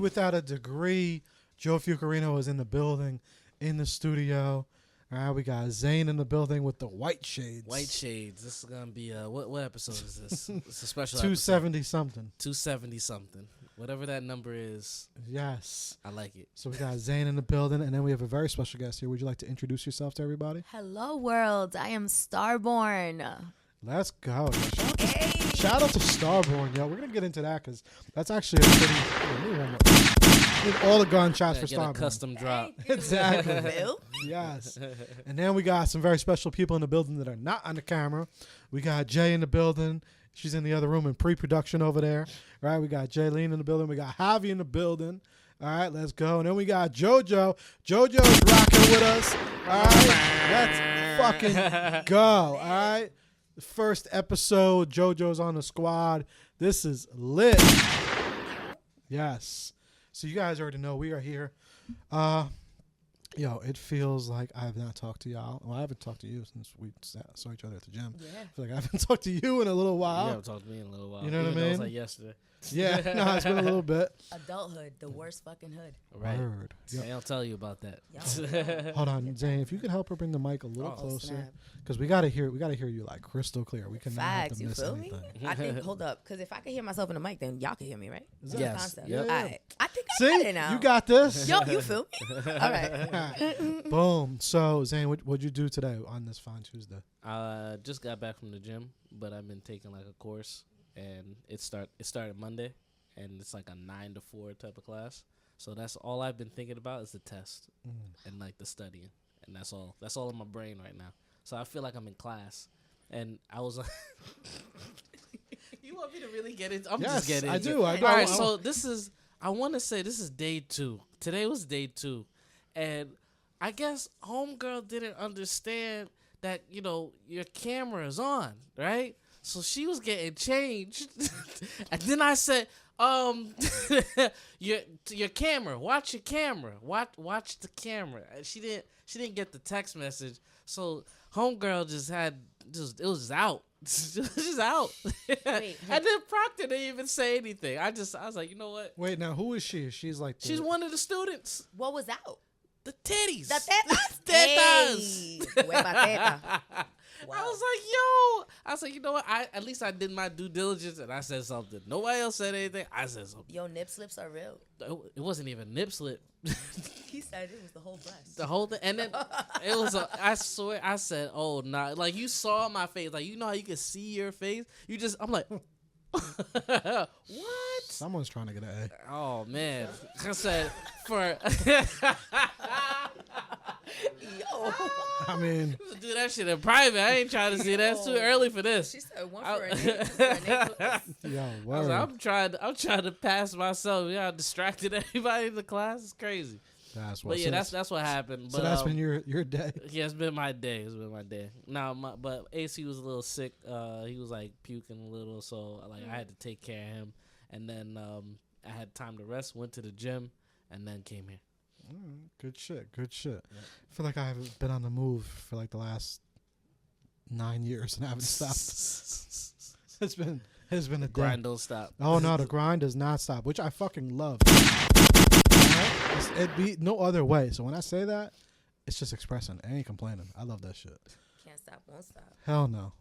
Without a degree. Joe Fucarino is in the building, in the studio. All right, we got Zain in the building with the white shades. White shades. This is gonna be what episode is this? It's a special 270 something. 270 something. Whatever that number is. Yes. I like it. So we got Zain in the building, and then we have a very special guest here. Would you like to introduce yourself to everybody? Hello, world. I am Starborn. Let's go. Shout out to Starborn, yo. We're going to get into that because that's actually a pretty... all the gunshots for Starborn. A custom drop. Exactly. Yes. And then we got some very special people in the building that are not on the camera. We got Jay in the building. She's in the other room in pre-production over there. All right, we got Jaylene in the building. We got Javi in the building. All right, let's go. And then we got JoJo. JoJo's rocking with us. All right, let's fucking go. All right. The first episode, JoJo's on the squad. This is lit. Yes. So you guys already know we are here. Yo, it feels like I have not talked to y'all. Well, I haven't talked to you since we saw each other at the gym. Yeah. I feel like I haven't talked to you in a little while. You haven't talked to me in a little while. You know what I mean? It was like yesterday. Yeah, no, it's been a little bit. Adulthood, the worst fucking hood. Right. Word. Yep. I'll tell you about that. Hold on, Zayn, if you could help her bring the mic a little closer, because we gotta hear you like crystal clear. We cannot have to miss anything. I think. Hold up, because if I can hear myself in the mic, then y'all can hear me, right? Yes. Yep. All right. I think I See, got it now. You got this. Yo, you feel me? All right. Boom. So Zayn, what'd you do today on this fine Tuesday? Just got back from the gym, but I've been taking like a course, and it started Monday. And it's like a 9 to 4 type of class. So that's all I've been thinking about is the test and like the studying. And that's all in my brain right now. So I feel like I'm in class. And I was like, you want me to really get into I'm just getting into it. I do. All right, so I want to say this is day 2. Today was day 2. And I guess homegirl didn't understand that, your camera is on, right? So she was getting changed. And then I said, your camera, watch your camera, watch the camera. And she didn't get the text message, so homegirl it was out. It was just out. Wait, and then Proctor didn't even say anything. I was like, you know what? Wait, now who is she? She's one of the students. What was out? The titties. The tetas. Tetas. Teta. Wow. I was like, you know what? At least I did my due diligence and I said something. Nobody else said anything. I said something. Yo, nip slips are real. It wasn't even nip slip. He said it was the whole breast. The whole thing. And then it was, I swear, I said, oh, nah. Like, you saw my face. Like, you know how you can see your face? I'm like, what? Someone's trying to get an A. Oh, man. I said, Yo. I mean, do that shit in private. I ain't trying to see that. It's too early for this. She said one for a necklace. Yo, I was like, I'm trying to pass myself. I distracted everybody in the class. It's crazy. That's what. But yeah, that's what happened. So that's been your day. Yeah, it's been my day. Now, but AC was a little sick. He was like puking a little, so I had to take care of him. And then I had time to rest. Went to the gym, and then came here. Good shit. Yeah. I feel like I haven't been on the move for like the last 9 years and I haven't stopped. It's been a day. Grind don't stop. Oh no, the grind does not stop, which I fucking love. It'd be no other way. So when I say that, it's just expressing. I ain't complaining. I love that shit. Can't stop, won't stop. Hell no.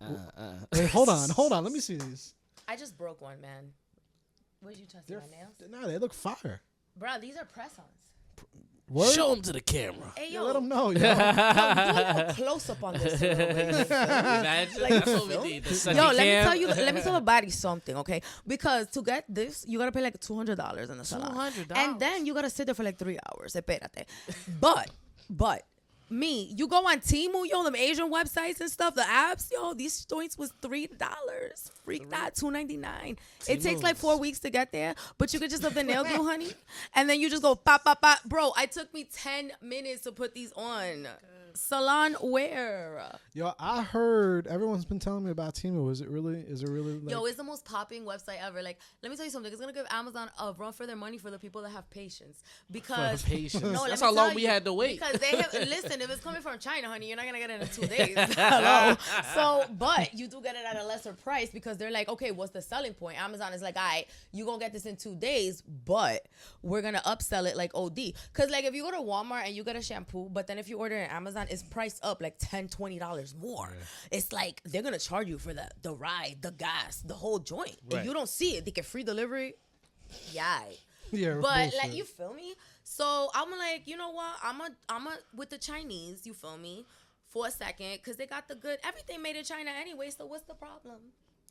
Wait, hold on. Let me see these. I just broke one, man. What did you touch? My nails? No, they look fire. Bro, these are press-ons. Word? Show them to the camera. Hey, yo. Let them know, yo. Do a close-up on this. Imagine. That's what we need. Let me tell everybody something, okay? Because to get this, you got to pay like $200 in the salon. $200? And then you got to sit there for like 3 hours. Espérate. But, You go on Temu, yo, them Asian websites and stuff, the apps, yo, these joints was $3. Freak that, $2.99. It takes like 4 weeks to get there, but you could just have the nail glue, honey, and then you just go pop, pop, pop. Bro, it took me 10 minutes to put these on. Salon wear. Yo, I heard everyone's been telling me about Temu. Is it really? Like, yo, it's the most popping website ever. Like, let me tell you something. It's gonna give Amazon a run for their money for the people that have patience. Because that's how long we had to wait. Because they have listen. If it's coming from China, honey, you're not gonna get it in 2 days. Hello. So, but you do get it at a lesser price because they're like, okay, what's the selling point? Amazon is like, all right, you gonna get this in 2 days, but we're gonna upsell it like OD. Because like if you go to Walmart and you get a shampoo, but then if you order it on Amazon, it's priced up like $10-$20 more. Yeah. It's like they're gonna charge you for the ride, the gas, the whole joint. Right. If you don't see it, they get free delivery. Yeah. Yeah. But bullshit. Like, you feel me? So I'm like, you know what? I'm a with the Chinese. You feel me? For a second, because they got the good everything made in China anyway. So what's the problem?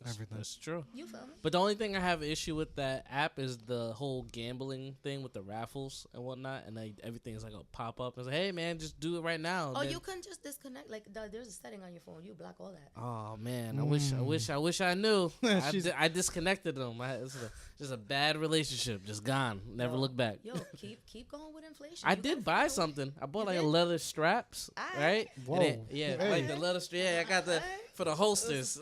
Everything. That's true. You feel me? But the only thing I have an issue with that app is the whole gambling thing with the raffles and whatnot, and like everything is like a pop up. It's like, hey man, just do it right now. Oh, you can just disconnect. Like there's a setting on your phone. You block all that. Oh man, I wish I knew. I disconnected them. It's just a bad relationship. Just gone. Never look back. Yo, keep going with inflation. I did buy something. I bought like a leather straps, right? Whoa. Like the leather strap. Yeah, I got the for the holsters.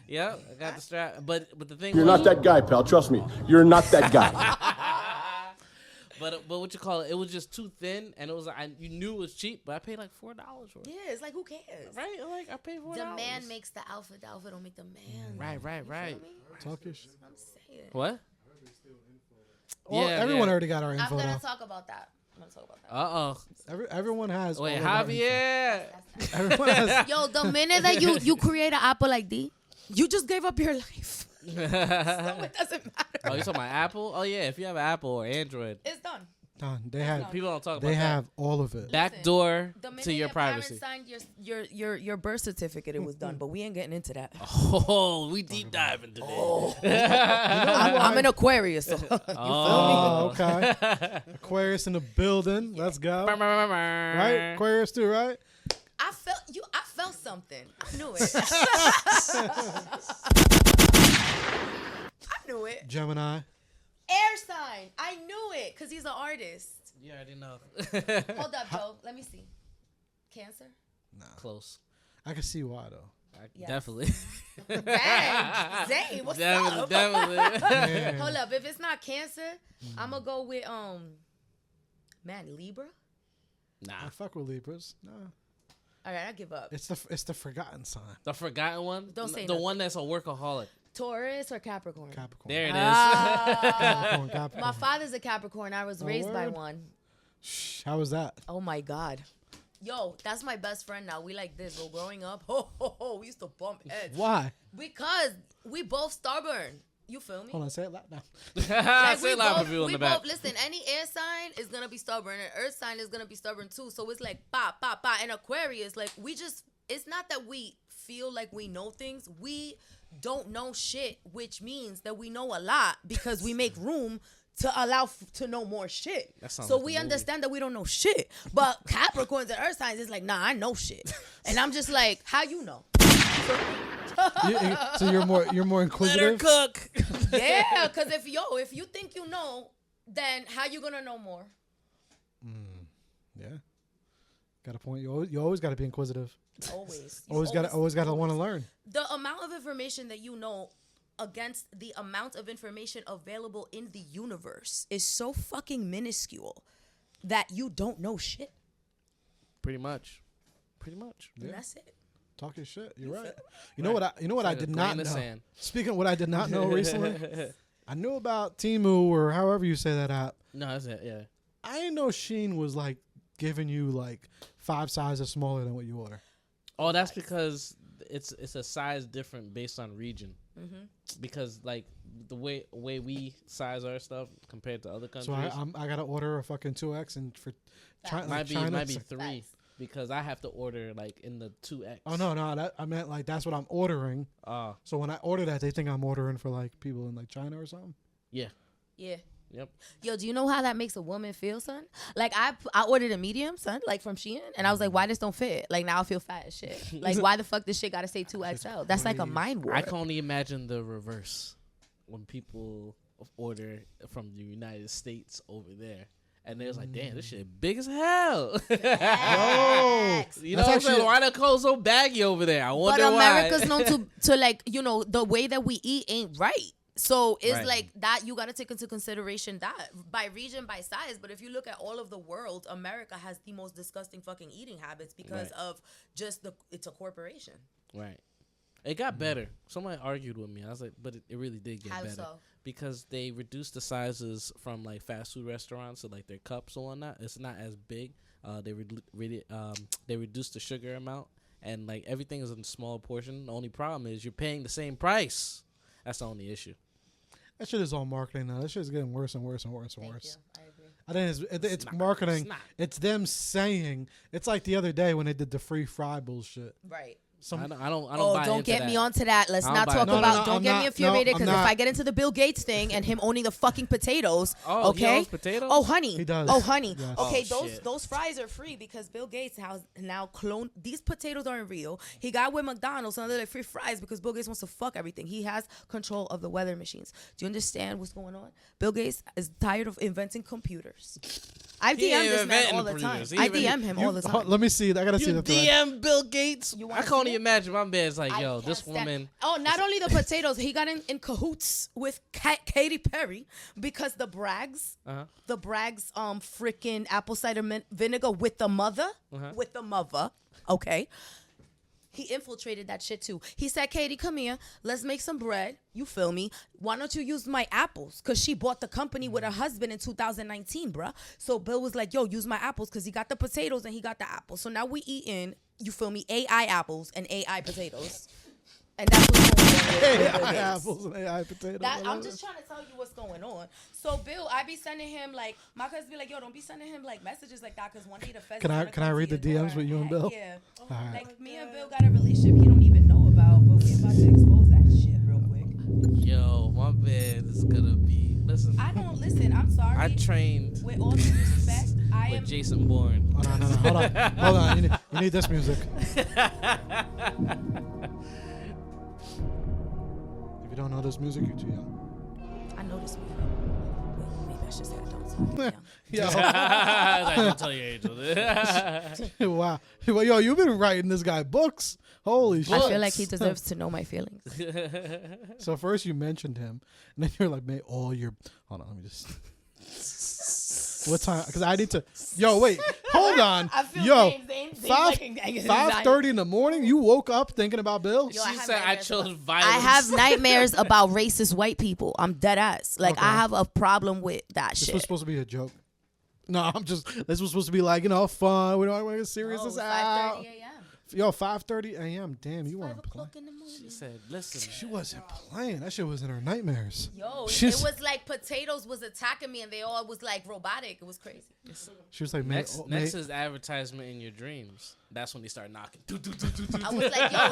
Yeah, I got the strap. But the thing you're not that guy, pal. Trust me, you're not that guy. But what you call it? It was just too thin, and it was you knew it was cheap, but I paid like $4 for it. Yeah, it's like who cares, right? Like I paid $4. The man makes the outfit. The outfit don't make the man. Right. Talkish. I'm saying. What? Well, everyone already got our info. I'm gonna talk about that. Everyone has. Wait, Javier. Everyone has. Yo, the minute that you create an Apple ID, you just gave up your life. So it doesn't matter. Oh, you talking about Apple? Oh yeah, if you have Apple or Android, it's done. They have. People don't talk about. They have all of it. Backdoor to your privacy. privacy. Parents signed your birth certificate, it was done. But we ain't getting into that. Oh, we deep diving today. Oh. I'm an Aquarius. So you feel me? Okay. Aquarius in the building. Let's go. Right, Aquarius too, right? I felt something. I knew it. I knew it. Gemini. Air sign. I knew it because he's an artist. You already know. Hold up, Joe. Let me see. Cancer? Nah. Close. I can see why though. Yes. Definitely. Dang. Zayn, what's up? Definitely. Hold up. If it's not Cancer, I'm going to go with, Libra? Nah. I fuck with Libras. Nah. All right, I give up. It's the forgotten sign. The forgotten one? Don't say the nothing. one that's a workaholic. Taurus or Capricorn? Capricorn. There it is. Capricorn. My father's a Capricorn. I was raised by one. Shh, how was that? Oh, my God. Yo, that's my best friend now. We like this. Well, growing up, we used to bump heads. Why? Because we both stubborn. You feel me? Hold on, say it loud now. Say it loud for people in the back. Listen, any air sign is going to be stubborn, and earth sign is going to be stubborn too. So it's like, pa, pa, pa. And Aquarius, like, it's not that we feel like we know things. We don't know shit, which means that we know a lot because we make room to allow to know more shit. So like we understand that we don't know shit. But Capricorns and earth signs is like, nah, I know shit. And I'm just like, how you know? So you're more inquisitive. Let her cook. Yeah, because if you think you know, then how you gonna know more? Yeah, got a point. You always got to be inquisitive. Always. always got to want to learn. The amount of information that you know against the amount of information available in the universe is so fucking minuscule that you don't know shit. Pretty much. Yeah. And that's it. Talking shit. You're right. You know what I did not know. Sand. Speaking of what I did not know recently, I knew about Temu or however you say that app. No, that's it. Yeah. I didn't know Shein was like giving you like 5 sizes smaller than what you order. Oh, that's because it's a size different based on region. Mm-hmm. Because like the way we size our stuff compared to other countries. So I gotta order a fucking 2X, and for China, might be 3. Facts. Because I have to order like in the 2X. Oh no, I meant like that's what I'm ordering. So when I order that, they think I'm ordering for like people in like China or something. Yeah. Yeah. Yep. Yo, do you know how that makes a woman feel, son? Like I ordered a medium, son, like from Shein, and I was like, why this don't fit? Like now I feel fat as shit. Like why the fuck this shit gotta say 2XL? That's like a mind war. I can only imagine the reverse when people order from the United States over there. And they was like, damn, this shit big as hell. Yo, you know what I'm saying? Why the clothes so baggy over there? I wonder but why. America's known to like, you know, the way that we eat ain't right. So it's like that you got to take into consideration that by region, by size. But if you look at all of the world, America has the most disgusting fucking eating habits because of just it's a corporation. Right. It got better. Someone argued with me. I was like, but it really did get better. So? Because they reduced the sizes from like fast food restaurants, so like their cups or whatnot. It's not as big. They reduced the sugar amount, and like everything is in a smaller portion. The only problem is you're paying the same price. That's the only issue. That shit is all marketing now. That shit is getting worse and worse and worse and worse. I agree. I think it's marketing. It's them saying. It's like the other day when they did the free fry bullshit. Right. I don't Oh, buy don't into get that. me onto that. Let's not talk No, about. no, Don't get me infuriated because if I get into the Bill Gates thing and him owning the fucking potatoes, Oh, okay? he owns potatoes? Oh, honey. He does. Oh, honey. Yes. Okay, Oh, shit. those fries are free because Bill Gates has now cloned. These potatoes aren't real. He got with McDonald's and they're like free fries because Bill Gates wants to fuck everything. He has control of the weather machines. Do you understand what's going on? Bill Gates is tired of inventing computers. I DM this man all the time. I DM him all the time. Let me see. I gotta see the thread. DM Bill Gates. You I wanna can't even see it? imagine. My man's like, I yo, can't this stand- woman. Oh, not only the potatoes, he got in cahoots with Katy Perry because the Bragg's freaking apple cider vinegar with the mother, okay. He infiltrated that shit too. He said, Katie, come here. Let's make some bread. You feel me? Why don't you use my apples? Because she bought the company with her husband in 2019, bruh. So Bill was like, yo, use my apples because he got the potatoes and he got the apples. So now we eating, you feel me, AI apples and AI potatoes. And that's what's going on with Bill AI Gates. apples and AI potatoes. I'm just trying to tell you what's going on. So Bill, I be sending him like my cousin be like, yo, don't be sending him like messages like that because one day the feds. Can I read the DMs with you and Bill? Yeah. Alright. Like me and Bill got a relationship he don't even know about, but we about to expose that shit real quick. Yo, my man is gonna be. Listen. I don't listen. I'm sorry. I trained with all due respect. I with am. Jason Bourne. Oh, no. Hold on. You need this music. If you don't know this music, you're too young. I know this movie. Well, maybe I should say I don't. So I'm young. Like, don't tell your age. Wow. Well, yo, you've been writing this guy books. Holy shit. I feel like he deserves to know my feelings. So first you mentioned him, and then you're like, may all your... Hold on, let me just... What time? Because I need to... Yo, wait. Hold on. I feel Yo, Zain 5:30 in the morning, you woke up thinking about Bill? Yo, She said I chose violence. I have nightmares about racist white people. I'm dead ass. Like, Okay. I have a problem with that This shit. was supposed to be a joke. No, this was supposed to be like, fun. We don't want to get serious. Oh, this 5:30 out. a.m. Yo, 5:30 a.m. Damn, you 5 weren't playing. o'clock in the morning. She said, listen. She wasn't playing. That shit was in her nightmares. Yo, She's- it was like potatoes was attacking me and they all was like robotic. It was crazy. She was like, Next is advertisement in your dreams. That's when they start knocking. I was like, yo,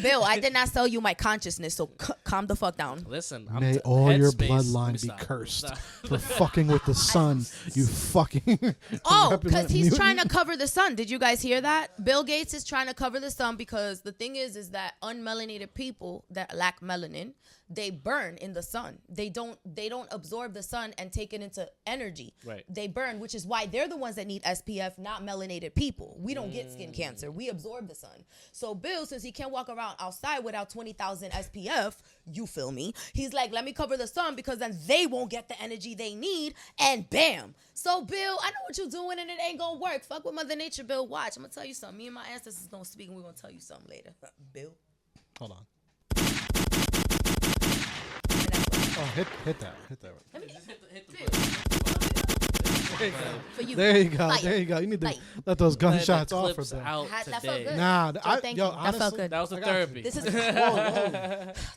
Bill, I did not sell you my consciousness, so calm the fuck down. Listen, may all your Headspace- bloodline Let me be stop. cursed Stop. for fucking with the sun. You fucking. Oh, because represent he's mutant. trying to cover the sun. Did you guys hear that? Bill Gates is trying to cover the sun because the thing is that unmelanated people that lack melanin, they burn in the sun. They don't absorb the sun and take it into energy. Right. They burn, which is why they're the ones that need SPF, not melanated people. We don't get skin cancer. We absorb the sun. So Bill, since he can't walk around outside without 20,000 SPF, you feel me? He's like, let me cover the sun because then they won't get the energy they need. And bam. So Bill, I know what you're doing and it ain't gonna work. Fuck with Mother Nature, Bill. Watch. I'm gonna tell you something. Me and my ancestors gonna speak and we're gonna tell you something later. Bill. Hold on. And that's what- Oh, hit that. Let me For you. There you go. Fight. There you go. You need to Fight. let those Let the gunshots off for clips them. out That felt today. good. Nah, Joe, I, thank yo, you. That honestly, felt good. That was the I got you. therapy. This is Whoa.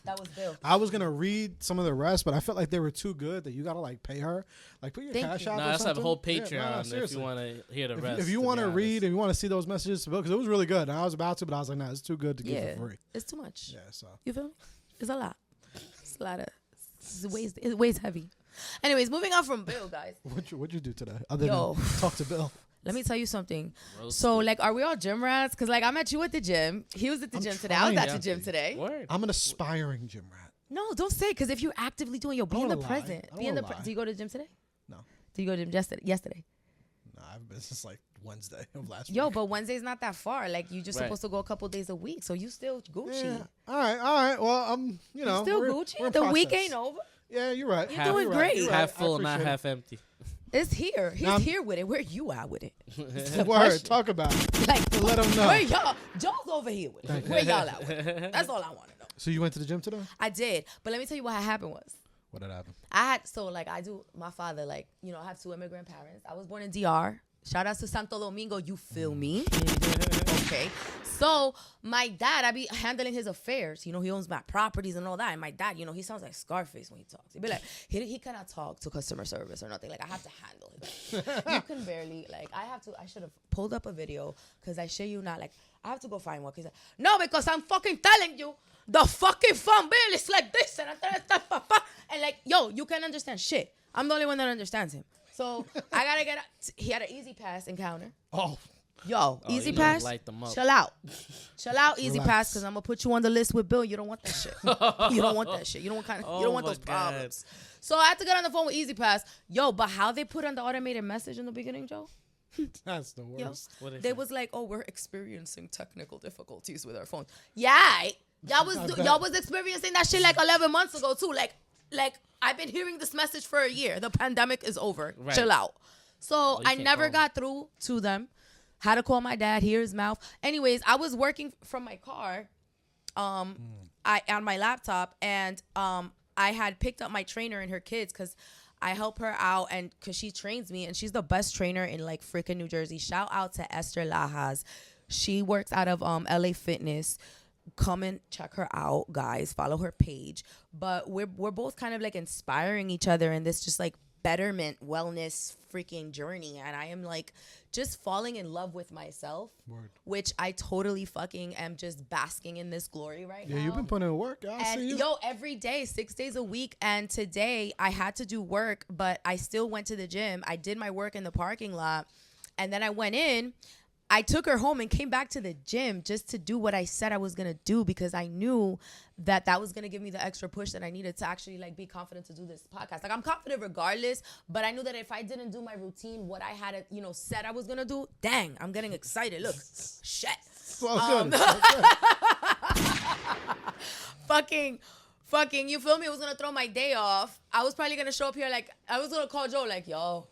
that was Bill. I was gonna read some of the rest, but I felt like they were too good that you gotta like pay her, like put your Thank cash you. out. No, or let's have a something. whole Yeah, Patreon if seriously. you want to hear the rest. If you want to read and you want to see those messages to Bill, because it was really good. And I was about to, but I was like, nah, it's too good to give Yeah, for free. it's too much. Yeah, so You feel me? It's a lot. It's a lot of. It weighs heavy. Anyways, moving on from Bill, guys. What'd you do today? Other Yo. than talk to Bill. Let me tell you something. Roasted. So, like, are we all gym rats? Because, like, I met you at the gym. He was at the gym today. I was trying. at the gym today. Word. I'm an aspiring gym rat. No, don't say it. Because if you're actively doing, be in the wanna lie. present. I Be in the. don't wanna lie. Do you go to the gym today? No. Did you go to the gym yesterday? No, I've been since like Wednesday of last Yo, week. but Wednesday's not that far. Like, you just Right. supposed to go a couple days a week. So you still Gucci. Yeah. All right. Well, I'm, you know. Still we're Gucci. in The week process. ain't over. Yeah, you're right. You're doing great. You're right. Half full, I not appreciate half empty. It's here. He's Now I'm- here with it. Where you at with it? it. Word. Talk about it. Like, Let him know. where y'all? Joe's over here with it. Where y'all at with it? That's all I want to know. So you went to the gym today? I did. But let me tell you what happened was. What had happened? My father, like, you know, I have 2 immigrant parents. I was born in DR. Shout out to Santo Domingo, you feel me? Okay. So my dad, I be handling his affairs. You know, he owns my properties and all that. And my dad, you know, he sounds like Scarface when he talks. He'd be like, he cannot talk to customer service or nothing. Like, I have to handle it. You can barely, like, I should have pulled up a video because I share you not, like, I have to go find one. No, because I'm fucking telling you, the fucking phone bill is like this. And like, yo, you can't understand shit. I'm the only one that understands him. So I gotta get. He had an Easy Pass encounter. Oh, Yo, Easy you know, Pass. light them up. Chill out, Easy Relax. Pass, because I'm gonna put you on the list with Bill. You don't want that shit. You don't want that shit. You don't want my those God. problems. So I had to get on the phone with Easy Pass. Yo, but how they put on the automated message in the beginning, Joe? that's the Yo, worst. What they was like, "Oh, we're experiencing technical difficulties with our phones." Yeah, y'all was experiencing that shit like 11 months ago too. Like I've been hearing this message for a year. The pandemic is over. Right. Chill out. So you I can't never call got through to them. Had to call my dad, hear his mouth. Anyways, I was working from my car, on my laptop, and I had picked up my trainer and her kids because I help her out, and because she trains me, and she's the best trainer in like freaking New Jersey. Shout out to Esther Lajas. She works out of LA Fitness. Come and check her out, guys. Follow her page. But we're both kind of like inspiring each other in this just like betterment, wellness freaking journey. And I am like just falling in love with myself, which I totally fucking am just basking in this glory right now. Yeah, you've been putting in work. I see you. Yo, every day, 6 days a week. And today I had to do work, but I still went to the gym. I did my work in the parking lot. And then I went in. I took her home and came back to the gym just to do what I said I was going to do, because I knew that was going to give me the extra push that I needed to actually like be confident to do this podcast. Like, I'm confident regardless, but I knew that if I didn't do my routine, what I had, said I was going to do, dang, I'm getting excited. Look, shit. Well, good. Fucking, you feel me? I was going to throw my day off. I was probably going to show up here like, I was going to call Joe like, yo,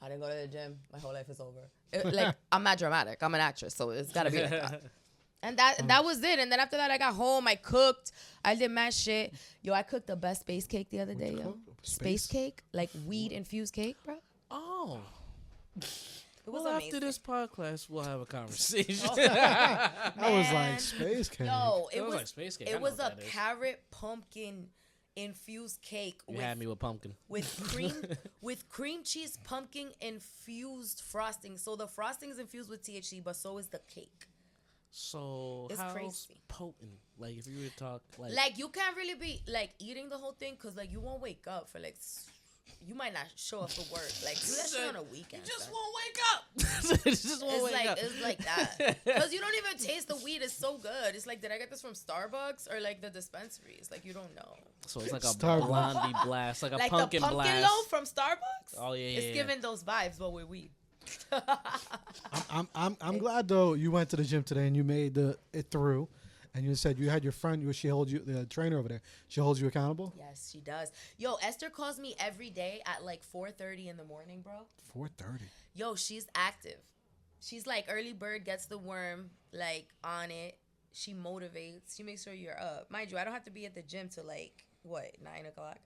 I didn't go to the gym. My whole life is over. Like, I'm not dramatic. I'm an actress, so it's got to be like that. And that was it. And then after that, I got home. I cooked. I did mad shit. Yo, I cooked the best space cake the other day, yo. Space cake? Like weed-infused cake, bro. Oh. It was Well, amazing. after this podcast, we'll have a conversation. I was Man. like, space cake. Yo, It it was was like space cake. I It know was what a that is. carrot pumpkin infused cake You had me with pumpkin. with cream cheese pumpkin infused frosting. So the frosting is infused with THC, but so is the cake. So It's how crazy. potent? Like if you were to talk like, Like, you can't really be like eating the whole thing, because like you won't wake up for like you might not show up for work. Like, do that shit on a weekend. you just son. won't wake up. just won't wake up. It's like that, because you don't even taste the weed. It's so good. It's like, did I get this from Starbucks or like the dispensaries? Like, you don't know. So it's like a Starbucks. blondie blast, like a Like pumpkin the pumpkin blast. loaf from Starbucks. Oh yeah, It's yeah. giving those vibes, but with weed. I'm glad though you went to the gym today and you made it through, and you said you had your friend. She holds you, the trainer over there. She holds you accountable. Yes, she does. Yo, Esther calls me every day at like 4:30 in the morning, bro. 4:30. Yo, she's active. She's like early bird gets the worm, like on it. She motivates. She makes sure you're up. Mind you, I don't have to be at the gym till like 9 o'clock.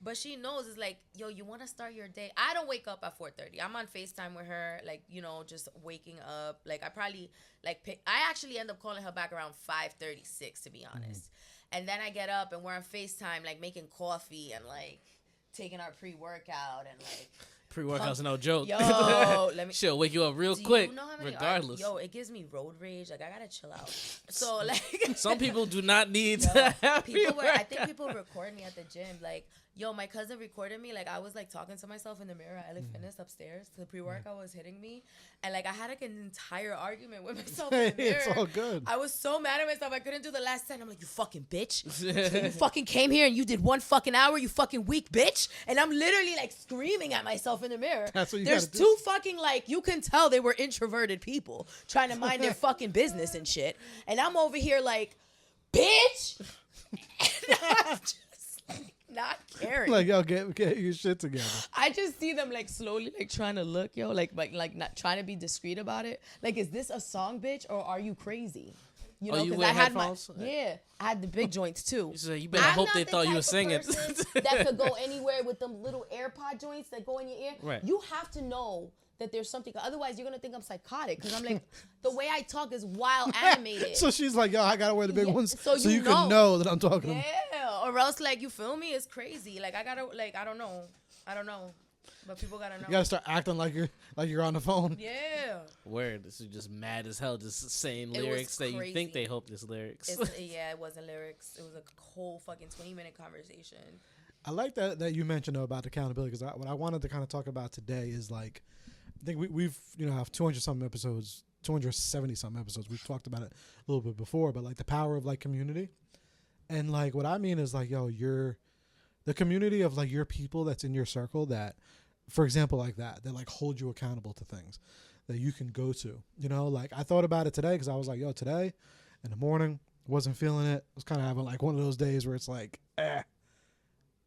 But she knows, it's like, yo, you want to start your day. I don't wake up at 4:30. I'm on FaceTime with her, like, just waking up. Like, I probably, like, I actually end up calling her back around 5:36, to be honest. And then I get up and we're on FaceTime, like, making coffee and, like, taking our pre-workout and, like, Pre-workout's no joke. yo, let me. She'll wake you up real Do quick. you know how having regardless. it gives me road rage. Like I gotta chill out. So like, some people do not need yo, to have I think people record me at the gym. Like, yo, my cousin recorded me. Like I was like talking to myself in the mirror at LA Fitness upstairs. The pre-workout was hitting me, and like I had like an entire argument with myself in the mirror. It's all good. I was so mad at myself. I couldn't do the last 10. I'm like, you fucking bitch. You fucking came here and you did 1 fucking hour. You fucking weak bitch. And I'm literally like screaming at myself in the mirror. That's what you There's gotta two fucking like, you can tell they were introverted people trying to mind their fucking business and shit. And I'm over here like, bitch. And I'm just like, not caring. Like, yo, get your shit together. I just see them like slowly like trying to look, yo, like not trying to be discreet about it. Like, is this a song, bitch, or are you crazy? You know, you because wear I had headphones? I had the big joints too. You better hope they thought you were singing. That could go anywhere with them little AirPod joints that go in your ear. Right. You have to know that there's something. Otherwise, you're gonna think I'm psychotic because I'm like, the way I talk is wild animated. So she's like, yo, I gotta wear the big ones so you can know that I'm talking. Yeah, or else like, you feel me? It's crazy. Like I gotta like, I don't know, but people gotta know. You gotta start acting like you're on the phone. Yeah. Word. This is just mad as hell, just saying lyrics that you think they hope there's lyrics. Yeah, it wasn't lyrics. It was a whole fucking 20-minute conversation. I like that you mentioned though about accountability, because what I wanted to kind of talk about today is like, I think we've have 200-something episodes, 270-something episodes. We've talked about it a little bit before, but like the power of like community, and like what I mean is like, yo, the community of like your people that's in your circle that, for example, like that like hold you accountable to things that you can go to. You know, like I thought about it today because I was like, yo, today in the morning wasn't feeling it. I was kind of having like one of those days where it's like,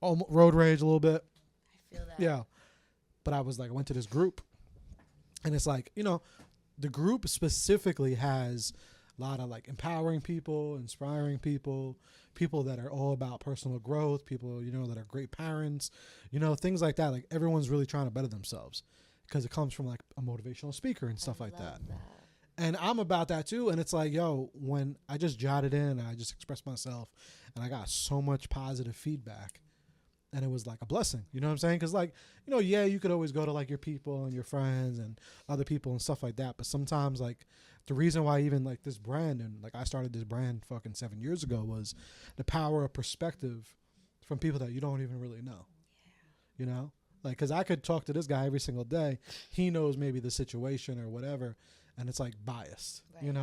road rage a little bit. I feel that. Yeah, but I was like, I went to this group. And it's like, the group specifically has a lot of like empowering people, inspiring people, people that are all about personal growth, people, that are great parents, things like that. Like everyone's really trying to better themselves because it comes from like a motivational speaker and stuff like that. And I'm about that too. And it's like, yo, when I just jotted in and I just expressed myself and I got so much positive feedback. And it was like a blessing, you know what I'm saying? Because like, yeah, you could always go to like your people and your friends and other people and stuff like that. But sometimes like the reason why even like this brand and like I started this brand fucking 7 years ago was the power of perspective from people that you don't even really know, Like, because I could talk to this guy every single day. He knows maybe the situation or whatever. And it's like biased, Right.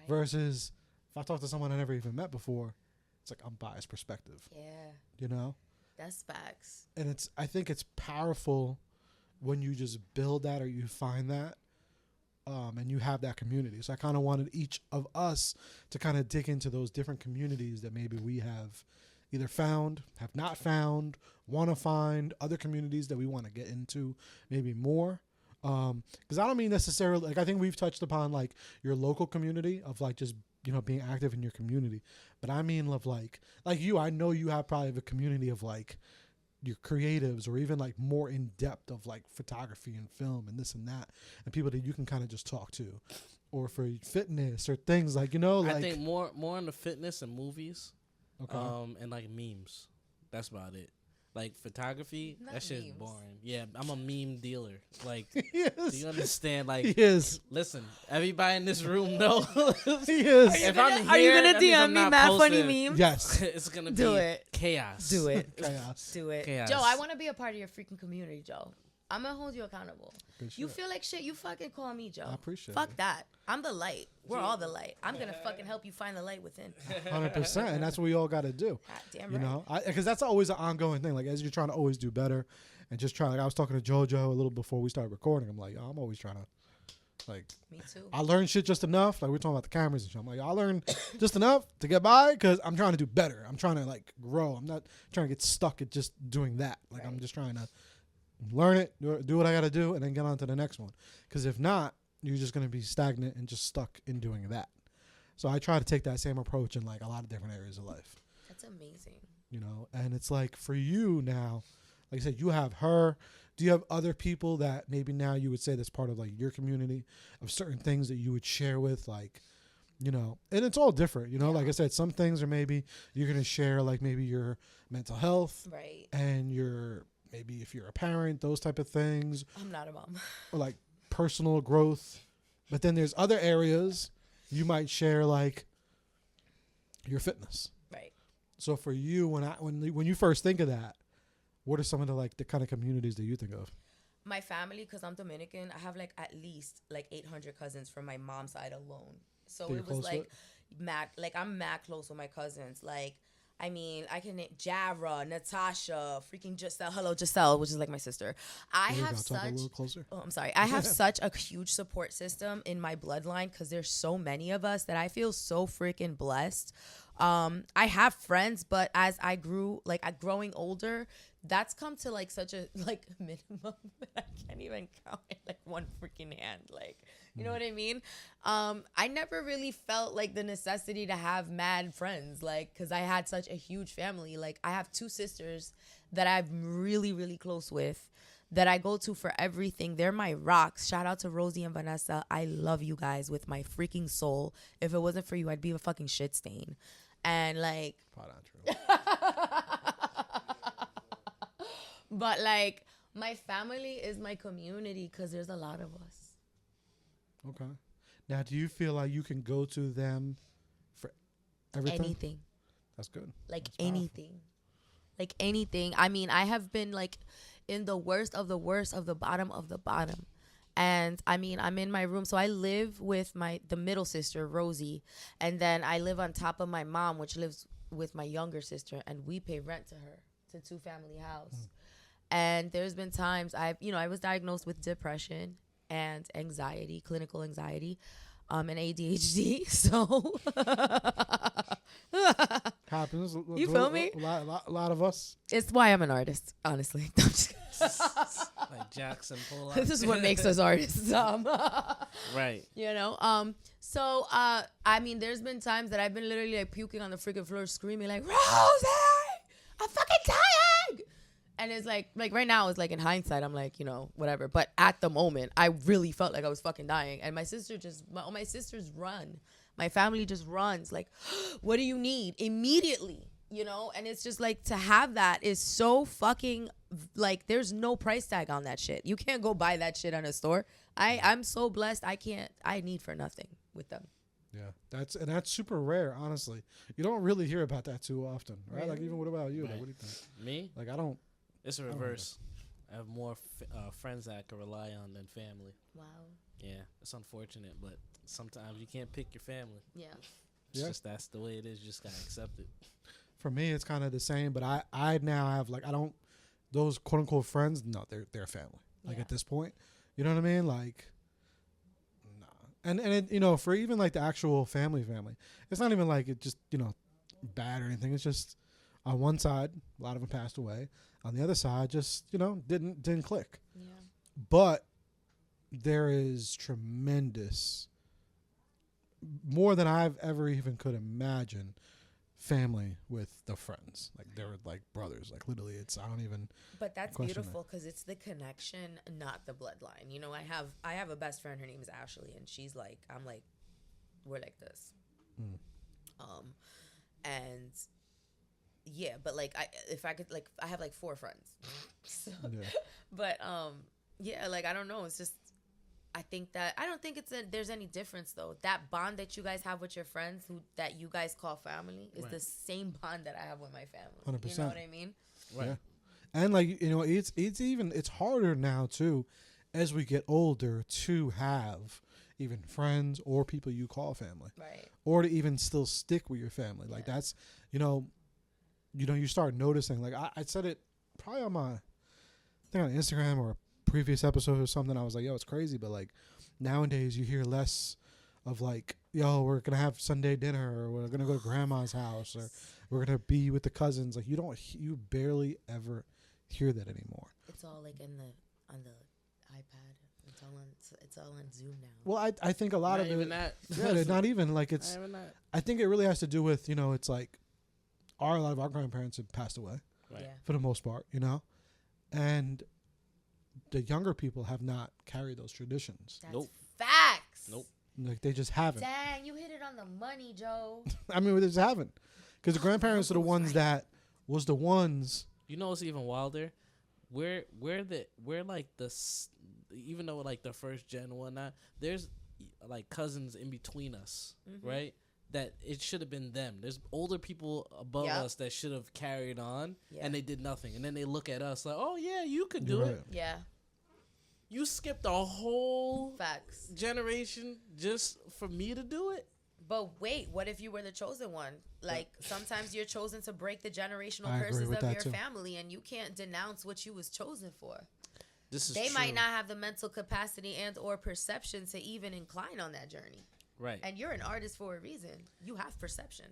Versus if I talk to someone I never even met before, it's like unbiased perspective, Yeah. That's facts. And I think it's powerful when you just build that or you find that, and you have that community. So I kind of wanted each of us to kind of dig into those different communities that maybe we have either found, have not found, want to find, other communities that we want to get into maybe more. Because I don't mean necessarily, like I think we've touched upon like your local community of like just being active in your community. But I mean of like you, I know you have probably a community of like your creatives or even like more in depth of like photography and film and this and that, and people that you can kind of just talk to, or for fitness or things like, like. I think more on the fitness and movies, okay. and like memes. That's about it. Like photography, Not that shit's memes. boring. Yeah, I'm a meme dealer. Like, Yes. do you understand? Like, He is. listen, everybody in this room knows. He is. If I'm here, Are you gonna that means I'm DM me not mad funny posting. memes? Yes. It's gonna be Do it. chaos. Do it. Chaos. Do it. Chaos. Joe, I want to be a part of your freaking community, Joe. I'm going to hold you accountable. Good You shit. feel like shit, you fucking call me, Joe. I appreciate Fuck it. that. I'm the light. We're all the light. I'm going to fucking help you find the light within. 100%. And that's what we all got to do. God damn right. Because that's always an ongoing thing. Like, as you're trying to always do better and just trying, like, I was talking to JoJo a little before we started recording. I'm like, yo, I'm always trying to, like, Me too. I learned shit just enough. Like, we're talking about the cameras and shit. I'm like, I learned just enough to get by because I'm trying to do better. I'm trying to, like, grow. I'm not trying to get stuck at just doing that. Like, I'm just trying to learn it, do what I got to do, and then get on to the next one. Because if not, you're just going to be stagnant and just stuck in doing that. So I try to take that same approach in, like, a lot of different areas of life. That's amazing. And it's like for you now, like I said, you have her. Do you have other people that maybe now you would say that's part of like your community of certain things that you would share with, like, and it's all different, like I said, some things are maybe you're going to share like maybe your mental health, Right. and your, maybe if you're a parent, those type of things, I'm not a mom. or like personal growth, But then there's other areas you might share, like your fitness. Right. So for you, when you first think of that, what are some of the kind of communities that you think of? My family, because I'm Dominican, I have like at least like 800 cousins from my mom's side alone. So it was like mad. Like I'm mad close with my cousins. Like, I mean, I can name Jara, Natasha, freaking Giselle. Hello, Giselle, which is like my sister. I have such. A little closer. Oh, I'm sorry. I have such a huge support system in my bloodline because there's so many of us that I feel so freaking blessed. I have friends, but as I grew, growing older, that's come to like such a minimum that I can't even count it like one freaking hand. Like, you know what I mean? I never really felt like the necessity to have mad friends, like, because I had such a huge family. Like, I have 2 sisters that I'm really, really close with that I go to for everything. They're my rocks. Shout out to Rosie and Vanessa. I love you guys with my freaking soul. If it wasn't for you, I'd be a fucking shit stain. And like, but like, my family is my community because there's a lot of us. Okay. Now, do you feel like you can go to them for everything? Anything. That's good. Like anything. Like anything. I mean, I have been like in the worst of the worst of the bottom of the bottom. And I mean, I'm in my room. So I live with the middle sister, Rosie. And then I live on top of my mom, which lives with my younger sister. And we pay rent to her. It's a 2-family house. And there's been times I was diagnosed with depression and anxiety, clinical anxiety, and ADHD. So happens. You feel me? A lot of us. It's why I'm an artist, honestly. I'm just like Jackson Pollock. This is what makes us artists. Right. You know. So I mean, there's been times that I've been literally like puking on the freaking floor, screaming like, Rosie, I'm fucking tired. And it's like right now, it's like in hindsight, I'm like, whatever. But at the moment, I really felt like I was fucking dying. And my sisters run. My family just runs. Like, what do you need? Immediately, And it's just like, to have that is so fucking, like, there's no price tag on that shit. You can't go buy that shit on a store. I'm so blessed. I need for nothing with them. Yeah, that's super rare, honestly. You don't really hear about that too often, right? Really? Like, even what about you? Right. Like, what do you think? Me? Like, I don't. It's a reverse. I have more friends that I can rely on than family. Wow. Yeah, it's unfortunate, but sometimes you can't pick your family. Yeah. It's just that's the way it is. You just gotta accept it. For me, it's kind of the same, but I now have I don't, those quote unquote friends. No, they're family. Like at this point, you know what I mean? Like, nah. And it, for even like the actual family, it's not even like it just bad or anything. It's just on one side, a lot of them passed away. On the other side, just didn't click. Yeah. But there is tremendous, more than I've ever even could imagine, family with the friends. Like, they're like brothers. Like, literally, I don't even. But that's beautiful because it's the connection, not the bloodline. I have a best friend. Her name is Ashley, and she's like, I'm like, we're like this. And yeah, but like, if I could, like, I have like 4 friends. So, yeah. But yeah, like, I don't know. It's just, I don't think there's any difference though. That bond that you guys have with your friends that you guys call family is the same bond that I have with my family. 100%. You know what I mean? Right. Yeah. And like, it's harder now too, as we get older, to have even friends or people you call family. Right. Or to even still stick with your family. Like, that's, you start noticing, like, I said it probably on I think on Instagram or a previous episode or something. I was like, yo, it's crazy, but like, nowadays you hear less of like, yo, we're gonna have Sunday dinner, or we're gonna go to grandma's house, or we're gonna be with the cousins. Like, you barely ever hear that anymore. It's all like on the iPad. It's all on Zoom now. Well, I think a lot not of even it. That. Yeah, not even like it's. Not even that. I think it really has to do with it's like, a lot of our grandparents have passed away, right. Yeah. For the most part, and the younger people have not carried those traditions. That's facts. Nope. Like, they just haven't. Dang, you hit it on the money, Joe. I mean, they just haven't, because the grandparents are the ones that was the ones. You know what's even wilder? We're like the, even though like the first gen and whatnot, there's like cousins in between us, right? That it should have been them. There's older people above us that should have carried on, and they did nothing. And then they look at us like, oh yeah, you could do it. Yeah. You skipped a whole Facts. generation just for me to do it. But wait, what if you were the chosen one? Like, sometimes you're chosen to break the generational I agree curses with of that your too. family, and you can't denounce what you was chosen for. They might not have the mental capacity and or perception to even incline on that journey. Right. And you're an artist for a reason. You have perception.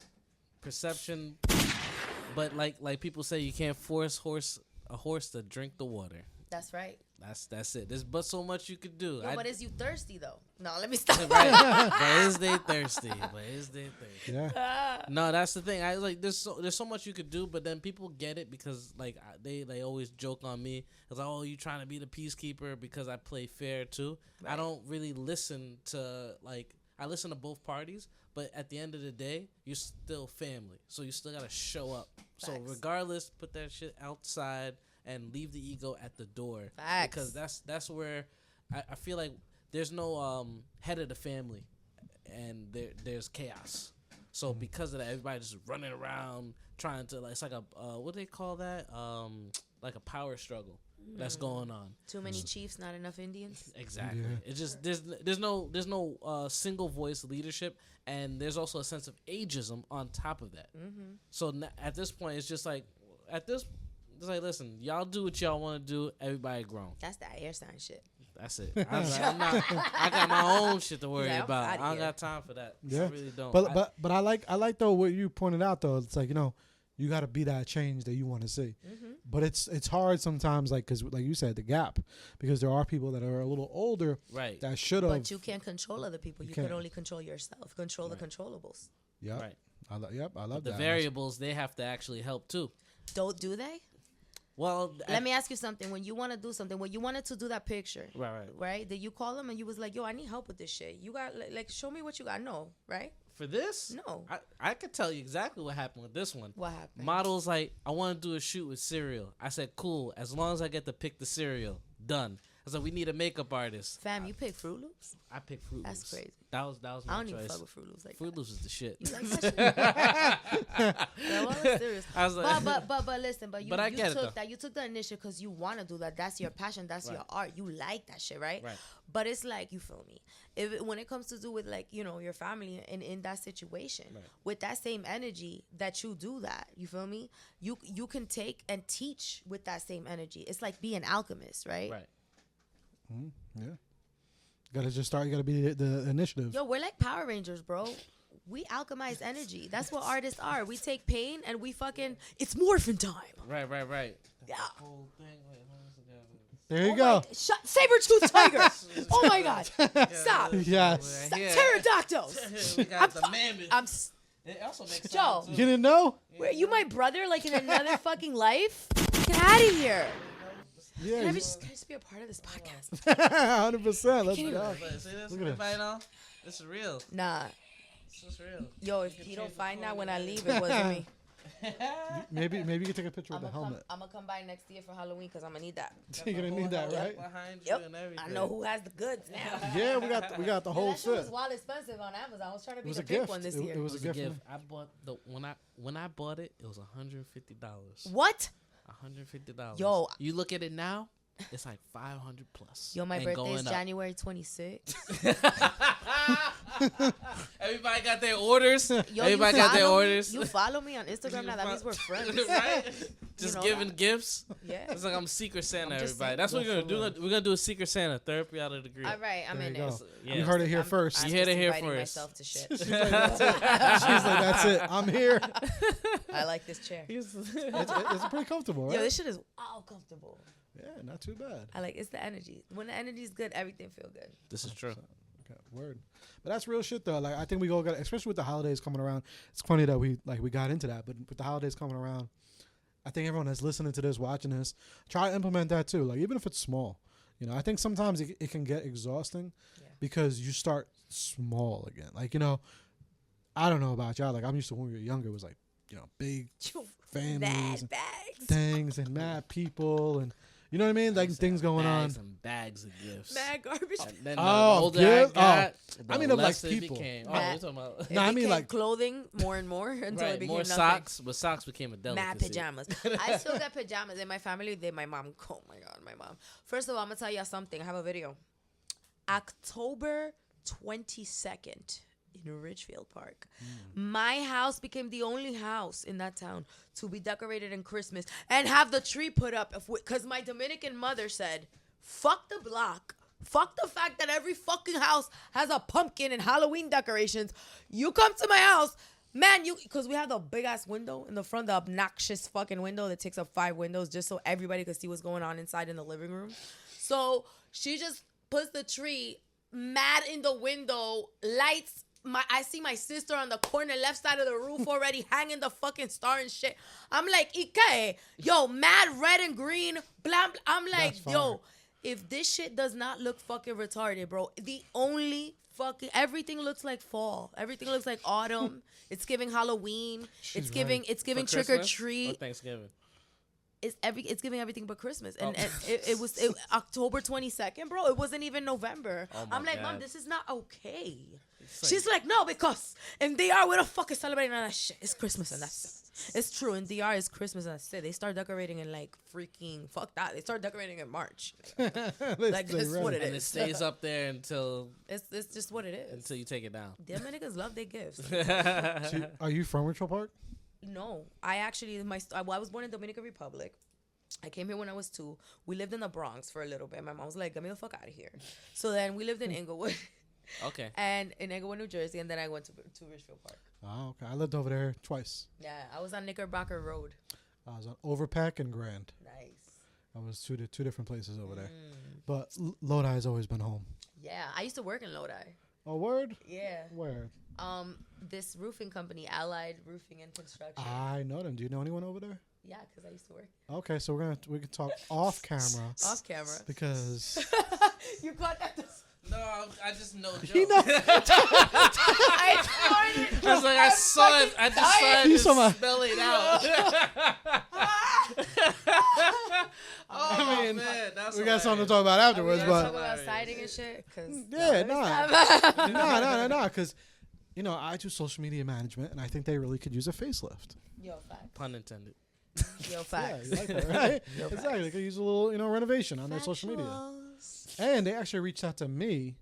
But like people say, you can't force a horse to drink the water. That's right. That's it. There's but so much you could do. Yo, but is you thirsty though? No, let me stop. Right. But is they thirsty? Yeah. No, that's the thing. I like there's so much you could do, but then people get it because like they always joke on me. It's like, oh, you trying to be the peacekeeper because I play fair too. Right. I don't really listen to I listen to both parties, but at the end of the day, you're still family. So you still gotta show up. Facts. So regardless, put that shit outside and leave the ego at the door. Facts. Because that's where I feel like there's no head of the family, and there's chaos. So because of that, everybody's just running around trying to it's like a what do they call that? Like a power struggle that's going on. Too many chiefs, not enough Indians. Exactly. Yeah. It's just there's no single voice leadership, and there's also a sense of ageism on top of that. So at this point, it's just like it's like, listen, y'all do what y'all want to do. Everybody grown. That's that air sign shit. That's it. I got my own shit to worry about. I don't got time for that. Yeah. I really don't. But I like though what you pointed out though. It's like, you got to be that change that you want to see. But it's hard sometimes, like, because like you said, the gap, because there are people that are a little older, right, that should have. But you can't control other people. You can only control yourself. Control the controllables. Yeah. Right. I love the that. variables, they have to actually help too. Do they? Well, let me ask you something. When you want to do something, when you wanted to do that picture, right? Did you call them and you was like, yo, I need help with this shit. You got like show me what you got. No, right? For this? No. I could tell you exactly what happened with this one. What happened? Model's like, I want to do a shoot with cereal. I said, cool. As long as I get to pick the cereal. Done. I said, we need a makeup artist. Fam, you pick Fruit Loops? I picked Fruit Loops. That's crazy. That was my choice. I don't even fuck with Fruit Loops like Fruit Loops is the shit. You like that shit? Yeah, well, I'm serious. I was like, but listen, you took that. You took the initiative because you want to do that. That's your passion. That's your art. You like that shit, right? Right. But it's like, you feel me? When it comes to do with like, your family and in that situation, with that same energy that you do that, you feel me? You can take and teach with that same energy. It's like being an alchemist, right? Right. Yeah. Gotta just start. You gotta be the initiative. Yo, we're like Power Rangers, bro. We alchemize energy. That's what artists are. We take pain and we fucking. It's morphin' time. Right. Yeah. Whole thing. There you go. Saber-toothed tiger. Oh my God. Stop. Yes. Pterodactyls. We got the mammoth. It also makes Joe. You didn't know? Where you my brother like in another fucking life? Get out of here. Yeah. Can I just be a part of this podcast? 100%. Let's go. See this? Everybody know? This is real. Nah. This is real. Yo, if he don't find that when I leave, it wasn't me. Maybe you can take a picture with the helmet. I'm gonna come by next year for Halloween because I'm gonna need that. You're gonna need that, right? Behind you Yep. and everything. I know who has the goods now. Yeah, we got the whole That shit was set. wild expensive on Amazon. I was trying to be was the a big gift. one this It year. was a gift. I bought when I bought it, it was $150. What? $150. Yo. You look at it now, it's like 500 plus. Yo, my and birthday is going up. January 26th. Everybody got their orders. Yo, Everybody got their orders. You follow me on Instagram now. That means we're friends. Right? Just giving that. gifts. Yeah. It's like I'm Secret Santa, just everybody. saying. That's what we're gonna do. We're gonna do a Secret Santa, therapy out of the degree. All right, I'm There in you it. go. Yeah. You heard it here first. I'm You heard it just here inviting first. myself to shit. She's like, that's it. I'm here. I like this chair. It's pretty comfortable, right? Yo, this shit is comfortable. Yeah, not too bad. I like it's the energy. When the energy's good, everything feel good. This is true. Okay, word. But that's real shit though. Like I think we all got, especially with the holidays coming around. It's funny that we got into that, but with the holidays coming around, I think everyone that's listening to this, watching this, try to implement that too. Like even if it's small, I think sometimes it can get exhausting because you start small again. Like I don't know about y'all. Like I'm used to when we were younger, it was like big families, and things, and mad people, and You know what I mean? Like things going on. Bags and bags of gifts. Mad garbage. And then Oh, the older gift? I got, I mean, of, like, less it people. became. Mad- you're talking about No, I mean became like clothing more and more until it right, became more nothing. socks, but socks became a delicacy. Mad pajamas. I still get pajamas in my family. My mom. Oh my god, my mom. First of all, I'm gonna tell you something. I have a video. October 22nd in Ridgefield Park. My house became the only house in that town to be decorated in Christmas and have the tree put up because my Dominican mother said, fuck the block. Fuck the fact that every fucking house has a pumpkin and Halloween decorations. You come to my house, man, because we have the big ass window in the front, the obnoxious fucking window that takes up 5 windows just so everybody could see what's going on inside in the living room. So she just puts the tree mad in the window, lights. I see my sister on the corner left side of the roof already hanging the fucking star and shit. I'm like, Ike, yo, mad red and green, blah, blah. I'm like, yo, if this shit does not look fucking retarded, bro, everything looks like fall. Everything looks like autumn. It's giving Halloween. It's giving trick or treat. Thanksgiving. It's giving everything but Christmas. And it was October 22nd, bro. It wasn't even November. I'm like, Mom, this is not okay. She's like, no, because in DR, we don't fucking celebrate none of that shit. It's Christmas and that's it. It's true. In DR, it's Christmas and that's it. They start decorating in like freaking, fuck that. They start decorating in March. Like, that's what it is. And it stays up there until... It's just what it is. Until you take it down. Them niggas love their gifts. So, are you from Ridgefield Park? No. I was born in Dominican Republic. I came here when I was 2. We lived in the Bronx for a little bit. My mom was like, get me the fuck out of here. So then we lived in Inglewood. Okay. And in Inglewood, New Jersey, and then I went to Ridgefield Park. Oh, okay. I lived over there twice. Yeah, I was on Knickerbocker Road. I was on Overpack and Grand. Nice. I was two different places over there. But Lodi has always been home. Yeah, I used to work in Lodi. Oh, word? Yeah. Where? This roofing company, Allied Roofing and Construction. I know them. Do you know anyone over there? Yeah, because I used to work. Okay, so we can talk off camera. Off camera. Because You caught that. No, I just know Joe. he knows. I started. I was like, I saw it. I just saw it to spell it out. I mean, man, that's we got something to talk about afterwards, Talk but about siding and shit. no, because I do social media management, and I think they really could use a facelift. Yo, fact. Pun intended. Yo, Yeah, fact. you like that, right? Exactly. They could use a little renovation on their social media. And they actually reached out to me.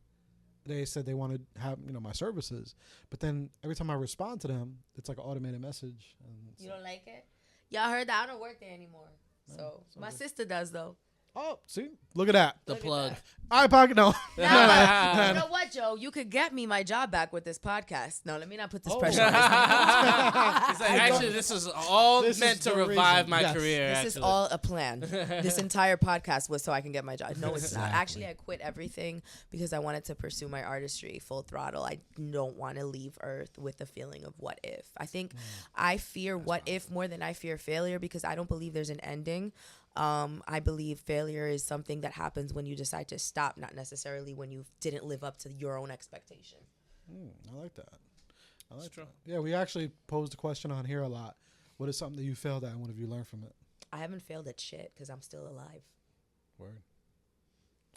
They said they wanted to have my services, but then every time I respond to them, it's like an automated message. And You don't like it? Y'all heard that I don't work there anymore. So my sister does though. Oh, see, look at that. The plug. I pocket no. You know what, Joe? You could get me my job back with this podcast. No, let me not put this pressure on this. It's like, actually, this is all meant to revive my career. This is all a plan. This entire podcast was so I can get my job. No, it's not. Actually, I quit everything because I wanted to pursue my artistry full throttle. I don't want to leave Earth with the feeling of what if. I think I fear what if more than I fear failure because I don't believe there's an ending. I believe failure is something that happens when you decide to stop, not necessarily when you didn't live up to your own expectation. I like that. I like that. Yeah, we actually posed a question on here a lot. What is something that you failed at and what have you learned from it? I haven't failed at shit because I'm still alive. Word.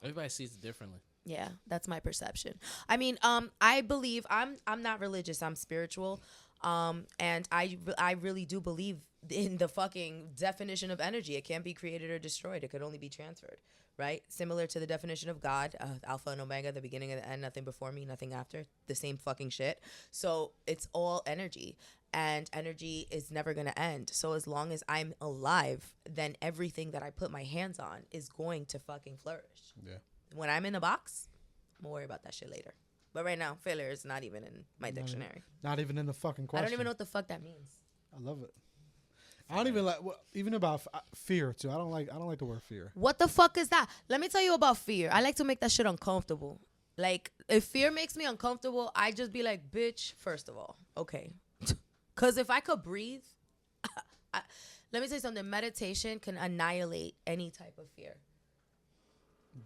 Everybody sees it differently. Yeah, that's my perception. I mean, I believe I'm not religious. I'm spiritual. And I really do believe in the fucking definition of energy. It can't be created or destroyed. It could only be transferred, right? Similar to the definition of God, Alpha and Omega, the beginning and the end, nothing before me, nothing after, the same fucking shit. So it's all energy, and energy is never going to end. So as long as I'm alive, then everything that I put my hands on is going to fucking flourish. Yeah. When I'm in a box, I'm going to worry about that shit later. But right now, failure is not even in my dictionary. Not even in the fucking question. I don't even know what the fuck that means. I love it. I don't even like even about fear too. I don't like the word fear. What the fuck is that? Let me tell you about fear. I like to make that shit uncomfortable. Like if fear makes me uncomfortable, I just be like, bitch. First of all, okay, because if I could breathe, let me tell you something. Meditation can annihilate any type of fear.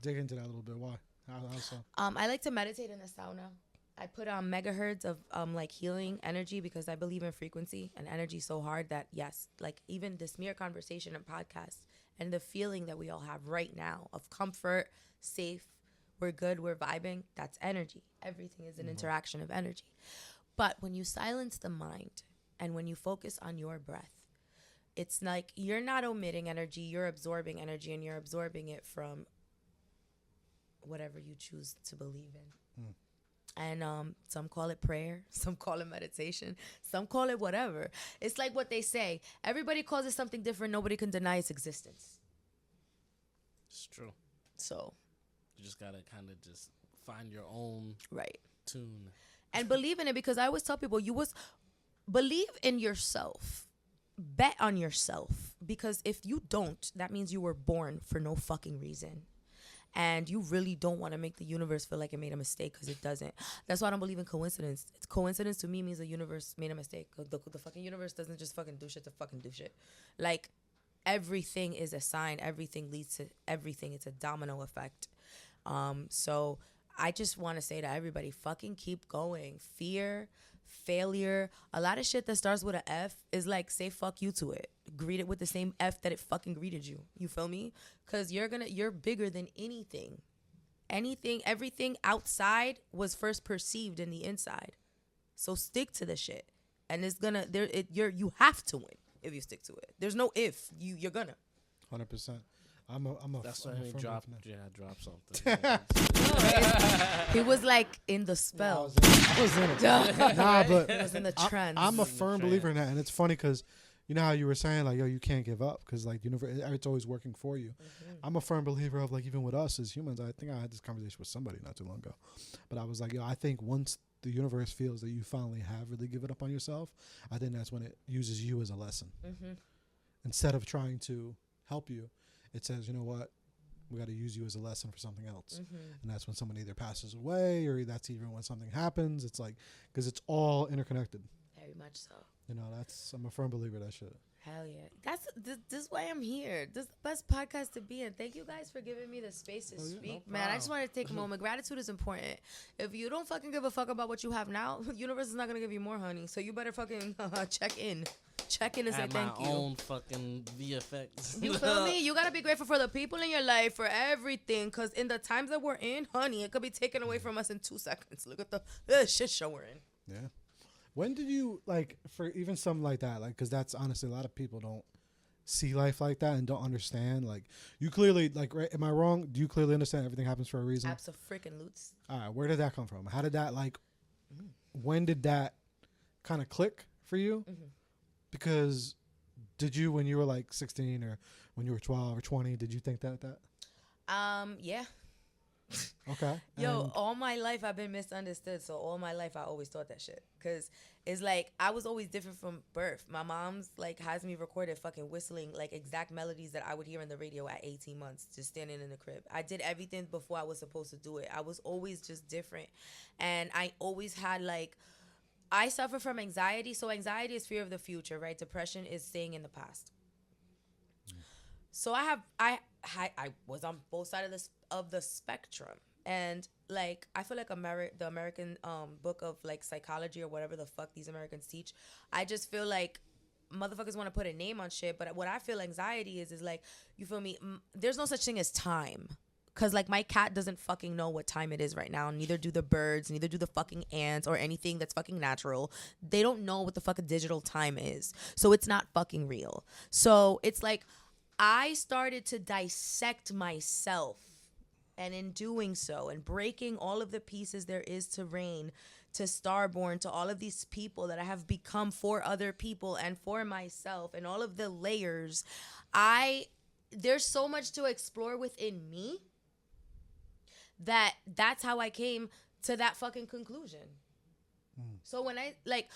Dig into that a little bit. Why? How so? I like to meditate in the sauna. I put on megahertz of like healing energy because I believe in frequency and energy so hard that yes, like even this mere conversation and podcast And the feeling that we all have right now of comfort, safe, we're good, we're vibing, that's energy. Everything is an interaction of energy. But when you silence the mind and when you focus on your breath, it's like you're not omitting energy, you're absorbing energy, and you're absorbing it from whatever you choose to believe in. And some call it prayer, some call it meditation, some call it whatever. It's like what they say. Everybody calls it something different. Nobody can deny its existence. It's true. So you just gotta kind of just find your own tune and believe in it, because I always tell people believe in yourself. Bet on yourself, because if you don't, that means you were born for no fucking reason. And you really don't want to make the universe feel like it made a mistake, because it doesn't. That's why I don't believe in coincidence. Coincidence to me means the universe made a mistake. The fucking universe doesn't just fucking do shit to fucking do shit. Like, everything is a sign. Everything leads to everything. It's a domino effect. So I just want to say to everybody, fucking keep going. Fear, failure, a lot of shit that starts with an F is like, say fuck you to it. Greet it with the same F that it fucking greeted you. You feel me? Because you're bigger than anything. Everything outside was first perceived in the inside. So stick to the shit. And it's gonna, you have to win if you stick to it. There's no if. You're gonna. 100%. I'm a. That's why he dropped something. He was like in the spell. I was in it. Nah, but He was in the trance. I'm a firm believer in that, and it's funny because you know how you were saying like, yo, you can't give up because like it's always working for you. I'm a firm believer of like, even with us as humans, I think I had this conversation with somebody not too long ago, but I was like, yo, I think once the universe feels that you finally have really given up on yourself, I think that's when it uses you as a lesson. Instead of trying to help you, it says, you know what, we got to use you as a lesson for something else. And that's when someone either passes away, or that's even when something happens. It's like, because it's all interconnected. Very much so. You know, I'm a firm believer of that shit. Hell yeah. This is why I'm here. This is the best podcast to be in. Thank you guys for giving me the space to speak. No, man, I just want to take a moment. Gratitude is important. If you don't fucking give a fuck about what you have now, the universe is not going to give you more, honey. So you better fucking check in. Check in and say thank you. My own fucking VFX. You feel me? You got to be grateful for the people in your life, for everything. Because in the times that we're in, honey, it could be taken away from us in 2 seconds. Look at the shit show we're in. Yeah. When did you, like, for even something like that, like, because that's honestly, a lot of people don't see life like that and don't understand. Like, you clearly, like, right, am I wrong? Do you clearly understand everything happens for a reason? Abso-freaking-lutes. All right, where did that come from? How did that, like, when did that kind of click for you? Because did you, when you were, like, 16 or when you were 12 or 20, did you think that? Yeah. Okay. Yo, all my life I've been misunderstood. So all my life I always thought that shit. Because it's like I was always different from birth. My mom's like has me recorded fucking whistling like exact melodies that I would hear on the radio at 18 months, just standing in the crib. I did everything before I was supposed to do it. I was always just different. And I always had like, I suffer from anxiety. So anxiety is fear of the future, right? Depression is staying in the past. So I was on both sides of the spectrum, and like I feel like the American book of like psychology or whatever the fuck these Americans teach, I just feel like motherfuckers want to put a name on shit, but what I feel anxiety is like, you feel me? There's no such thing as time. Cause like my cat doesn't fucking know what time it is right now. Neither do the birds, neither do the fucking ants or anything that's fucking natural. They don't know what the fucking digital time is. So it's not fucking real. So it's like I started to dissect myself, and in doing so and breaking all of the pieces there is to Rain, to Starborn, to all of these people that I have become for other people and for myself, and all of the layers, there's so much to explore within me that's how I came to that fucking conclusion. So when I like,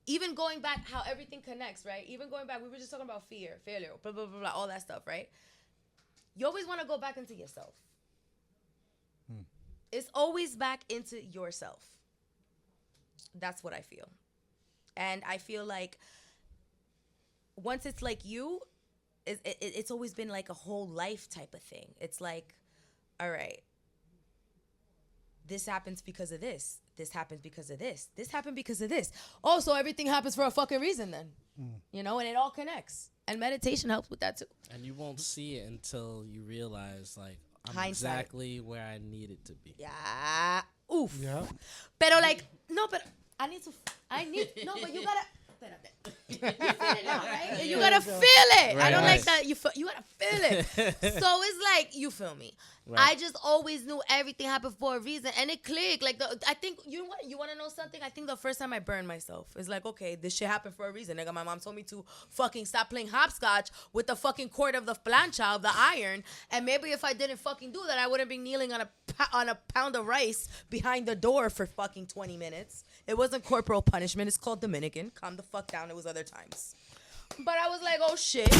even going back how everything connects, right? Even going back, we were just talking about fear, failure, blah, blah, blah, blah, all that stuff, right? You always want to go back into yourself. It's always back into yourself. That's what I feel. And I feel like once it's like you, it's always been like a whole life type of thing. It's like, all right, this happens because of this. This happens because of this. This happened because of this. Oh, so everything happens for a fucking reason then. You know, and it all connects. And meditation helps with that too. And you won't see it until you realize, like, I'm Hindsight. Exactly where I need it to be. Yeah. Oof. Yeah. Pero like, no, but but you gotta. You feel it now, right? You gotta feel it. Right, I don't right. like that. You gotta feel it. So it's like, you feel me? Right. I just always knew everything happened for a reason, and it clicked. Like I think you know what? You want to know something? I think the first time I burned myself is like, okay, this shit happened for a reason. Nigga, my mom told me to fucking stop playing hopscotch with the fucking cord of the plancha of the iron, and maybe if I didn't fucking do that, I wouldn't be kneeling on a pound of rice behind the door for fucking 20 minutes. It wasn't corporal punishment. It's called Dominican. Calm the fuck down. It was other times. But I was like, oh shit.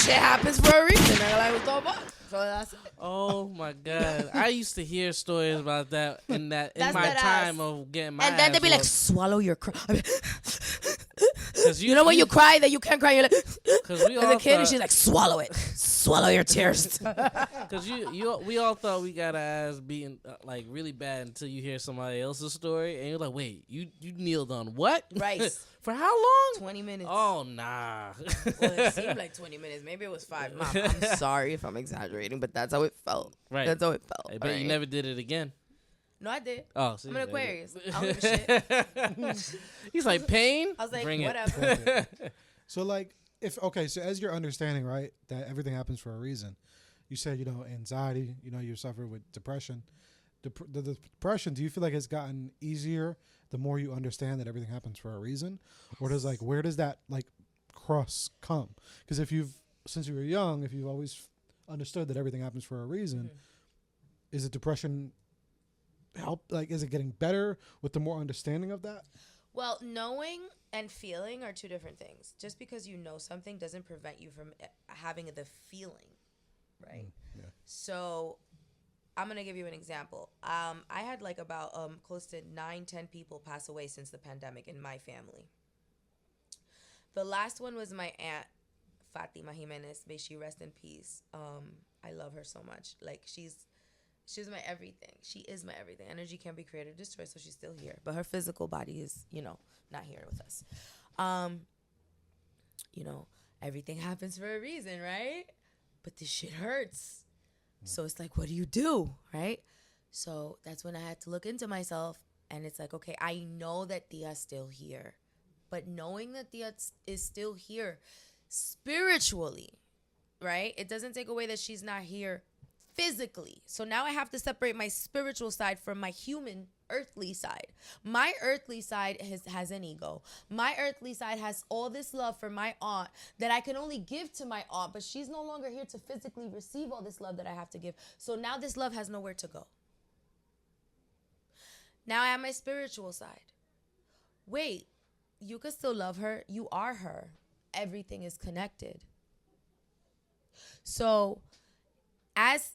Shit happens for a reason. Nigga, like, what's all about? So that's it. Oh my God! I used to hear stories about that in That's my that time ass. of getting my. And then ass they'd be like, whooped. swallow your cry. 'Cause You know when you cry that you can't cry, you're like, Because we as all a kid, and thought- she's like, swallow it. Swallow your tears. Because we all thought we got our ass beaten like really bad until you hear somebody else's story and you're like, wait, you kneeled on what? Rice. For how long? 20 minutes. Oh nah. Well, it seemed like 20 minutes. Maybe it was 5. Mom, I'm sorry if I'm exaggerating, but that's how it felt. Right. That's how it felt. I bet you alright? never did it again. No, I did. Oh, see, I'm an there you Aquarius. go. I don't give a shit. He's like, pain. I was like, Bring whatever. So like, so as you're understanding, right, that everything happens for a reason. You said, you know, anxiety, you know, you suffer with depression. The depression, do you feel like it's gotten easier the more you understand that everything happens for a reason? Or does like, where does that like cross come? Because since you were young, if you've always understood that everything happens for a reason, is it depression is it getting better with the more understanding of that? Well, knowing and feeling are two different things. Just because you know something doesn't prevent you from having the feeling, right? Yeah. So I'm going to give you an example. I had like about close to 9-10 people pass away since the pandemic in my family. The last one was my aunt, Fatima Jimenez. May she rest in peace. I love her so much. Like, she's my everything. She is my everything. Energy can't be created or destroyed, so she's still here. But her physical body is, not here with us. Everything happens for a reason, right? But this shit hurts. So it's like, what do you do, right? So that's when I had to look into myself. And it's like, okay, I know that Tia's still here. But knowing that Tia is still here spiritually, right? It doesn't take away that she's not here physically. So now I have to separate my spiritual side from my human earthly side. My earthly side has an ego. My earthly side has all this love for my aunt that I can only give to my aunt, but she's no longer here to physically receive all this love that I have to give. So now this love has nowhere to go. Now I have my spiritual side. Wait, you can still love her. You are her. Everything is connected. So as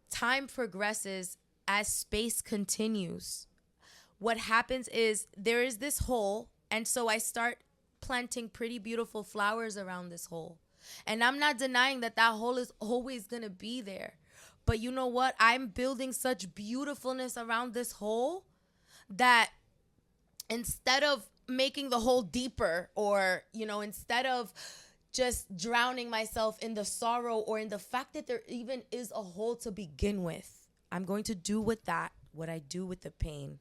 time progresses, as space continues, what happens is there is this hole, and so I start planting pretty beautiful flowers around this hole. And I'm not denying that hole is always going to be there. But you know what? I'm building such beautifulness around this hole that instead of making the hole deeper, or, instead of just drowning myself in the sorrow or in the fact that there even is a hole to begin with, I'm going to do with that what I do with the pain.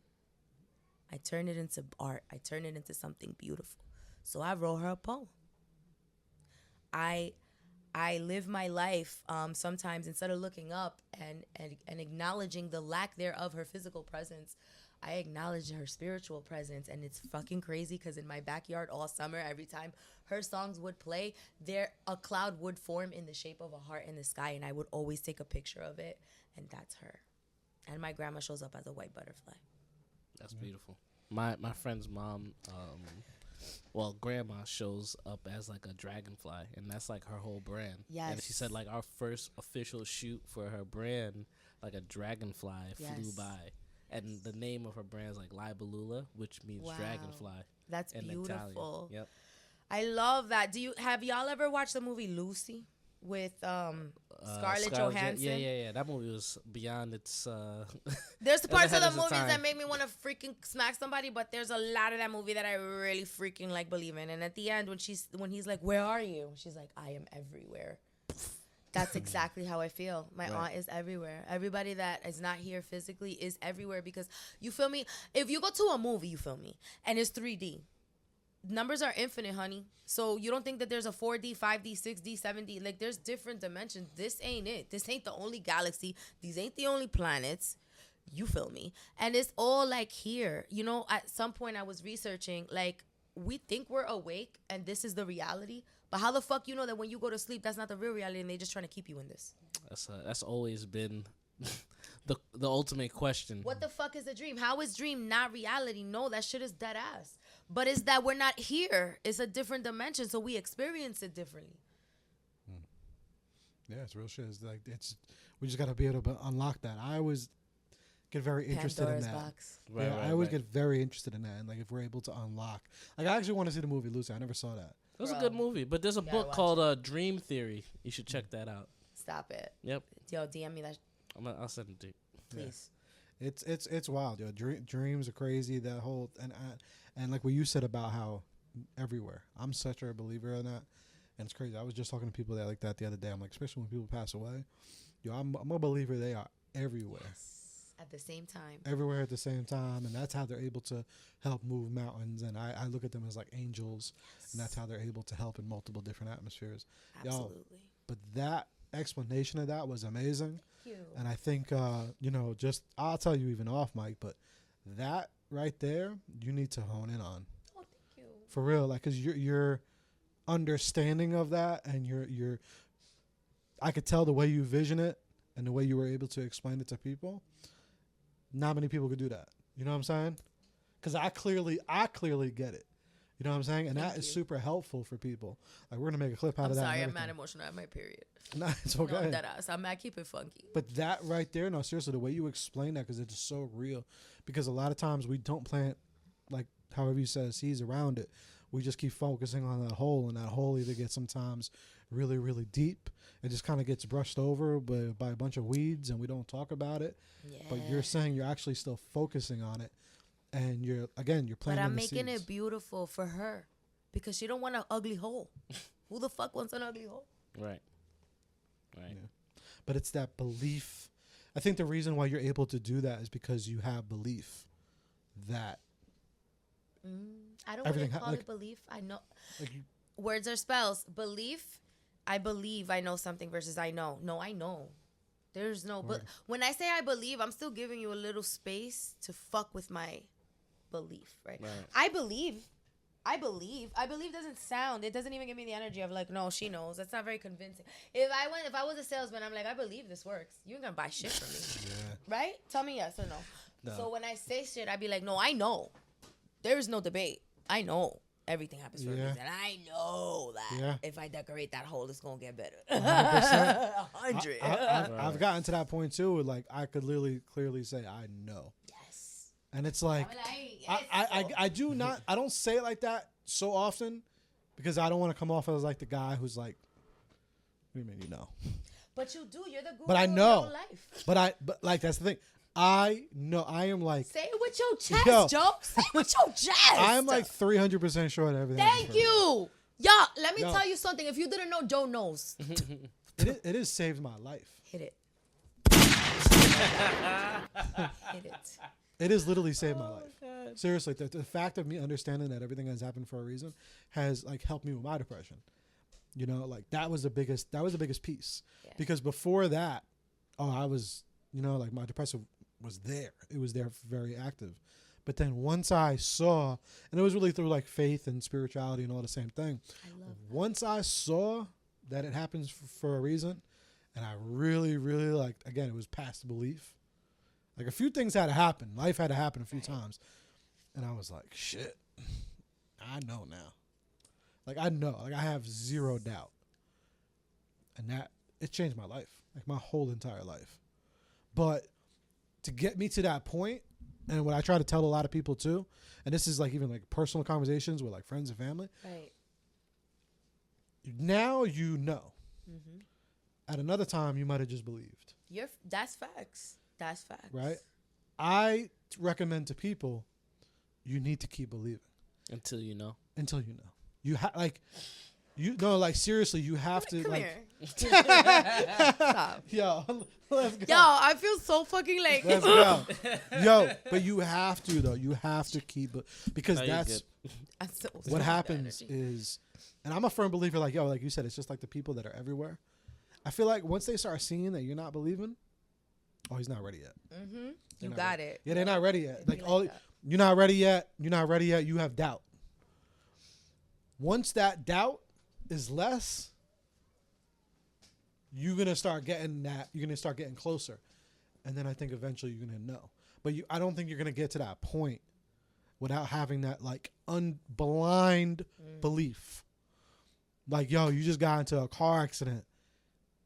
I turn it into art. I turn it into something beautiful. So I wrote her a poem. I live my life sometimes, instead of looking up and acknowledging the lack thereof her physical presence, I acknowledge her spiritual presence. And it's fucking crazy because in my backyard all summer, every time her songs would play, a cloud would form in the shape of a heart in the sky, and I would always take a picture of it, and that's her. And my grandma shows up as a white butterfly. That's beautiful. My friend's mom, grandma shows up as like a dragonfly, and that's like her whole brand. Yes. And she said like our first official shoot for her brand, like a dragonfly flew by. And the name of her brand is like Libellula, which means dragonfly. That's in beautiful. Italian. Yep. I love that. Have y'all ever watched the movie Lucy? with Scarlett Johansson. Yeah. That movie was beyond its. There's parts of the its movies time. that make me want to freaking smack somebody, but there's a lot of that movie that I really freaking like believe in. And at the end, when he's like, "Where are you?" She's like, "I am everywhere." That's exactly how I feel. My aunt is everywhere. Everybody that is not here physically is everywhere, because you feel me? If you go to a movie, you feel me, and it's 3D. Numbers are infinite, honey. So you don't think that there's a 4D, 5D, 6D, 7D. Like, there's different dimensions. This ain't it. This ain't the only galaxy. These ain't the only planets. You feel me? And it's all like here. You know, at some point I was researching, like, we think we're awake and this is the reality. But how the fuck you know that when you go to sleep, that's not the real reality and they're just trying to keep you in this? That's always been the ultimate question. What the fuck is a dream? How is dream not reality? No, that shit is dead ass. But it's that we're not here. It's a different dimension, so we experience it differently. Yeah, it's real shit. It's like we just gotta be able to unlock that. I always get very interested Pandora's in that. box. Right, I always get very interested in that, and like if we're able to unlock. Like I actually want to see the movie Lucy. I never saw that. It was a good movie, but there's a book called Dream Theory. You should check that out. Stop it. Yep. Yo, DM me that. I'll send it to you. Please. Yeah. It's wild, yo. Dreams are crazy. That whole and like what you said about how everywhere. I'm such a believer in that, and it's crazy. I was just talking to people that like that the other day. I'm like, especially when people pass away, yo, I'm a believer they are everywhere. Yes. At the same time. Everywhere at the same time, and that's how they're able to help move mountains. And I look at them as like angels, and that's how they're able to help in multiple different atmospheres. Absolutely. Yo, but that explanation of that was amazing. Thank you. And I think, just I'll tell you even off mic, but that right there, you need to hone in on. Oh, thank you. For real, like, cause your understanding of that, and your, I could tell the way you vision it and the way you were able to explain it to people. Not many people could do that. You know what I'm saying? Because I clearly get it. You know what I'm saying? And that is super helpful for people. Like, we're going to make a clip out of that. I'm sorry, I'm mad emotional at my period. Nah, it's okay. No, I'm dead ass. I'm mad, keep it funky. But that right there, no, seriously, the way you explain that, because it's so real. Because a lot of times we don't plant, like, however you said, seeds around it. We just keep focusing on that hole, and that hole either gets sometimes really, really deep. It just kind of gets brushed over by a bunch of weeds, and we don't talk about it. Yeah. But you're saying you're actually still focusing on it, and you're planting. But I'm making seeds. it beautiful for her, because she don't want an ugly hole. Who the fuck wants an ugly hole? Right. Yeah. But it's that belief. I think the reason why you're able to do that is because you have belief that. I don't really call it belief. I know. Like Words are spells. Belief. I believe I know something versus I know. No, I know. There's no. But when I say I believe, I'm still giving you a little space to fuck with my belief, right? I believe doesn't sound. It doesn't even give me the energy of like, no, she knows. That's not very convincing. If I was a salesman, I'm like, I believe this works. You ain't gonna buy shit from me, right? Tell me yes or no. So when I say shit, I'd be like, no, I know. There is no debate. I know. Everything happens for a reason. I know that if I decorate that hole, it's gonna get better. 100. I've gotten to that point too. Like I could literally clearly say I know. Yes. And it's like I do not. I don't say it like that so often because I don't want to come off as like the guy who's like, what do you mean you know? But you do. You're the guru but I of know. your own life. But like that's the thing. I know. I am like. Say it with your chest, Joe. Say it with your chest. I'm like 300% sure that everything. Thank you. Y'all, let me tell you something. If you didn't know, Joe knows. It has saved my life. Hit it. Hit it. It has literally saved my life. God. Seriously, the fact of me understanding that everything has happened for a reason has like helped me with my depression. You know, like that was the biggest piece. Yeah. Because before that, I was, like my depressive was there. It was there very active. But then once I saw, and it was really through like faith and spirituality and all the same thing. Once I saw that it happens for a reason, and I really, really liked, again, it was past belief. Like a few things had to happen. Life had to happen a few times. And I was like, shit, I know now. Like I know, like I have zero doubt. And that, it changed my life, like my whole entire life. But to get me to that point, and what I try to tell a lot of people too, and this is like even like personal conversations with like friends and family. Right. Now you know. At another time, you might have just believed. That's facts. That's facts. Right? I recommend to people, you need to keep believing. Until you know. Until you know. Seriously, you have to. Come like, here. Stop. Yo, let's go. Yo, I feel so fucking like. Let's go. Yo, but you have to, though. You have to keep it. Because that's what happens is, and I'm a firm believer, like, yo, like you said, it's just like the people that are everywhere. I feel like once they start seeing that you're not believing, oh, he's not ready yet. Mm-hmm. You got it. Yeah, they're not ready yet. Like, that. you're not ready yet. You're not ready yet. You have doubt. Once that doubt is less, you're gonna start getting that. You're gonna start getting closer, and then I think eventually you're gonna know. But I don't think you're gonna get to that point without having that like blind belief. Like, yo, you just got into a car accident,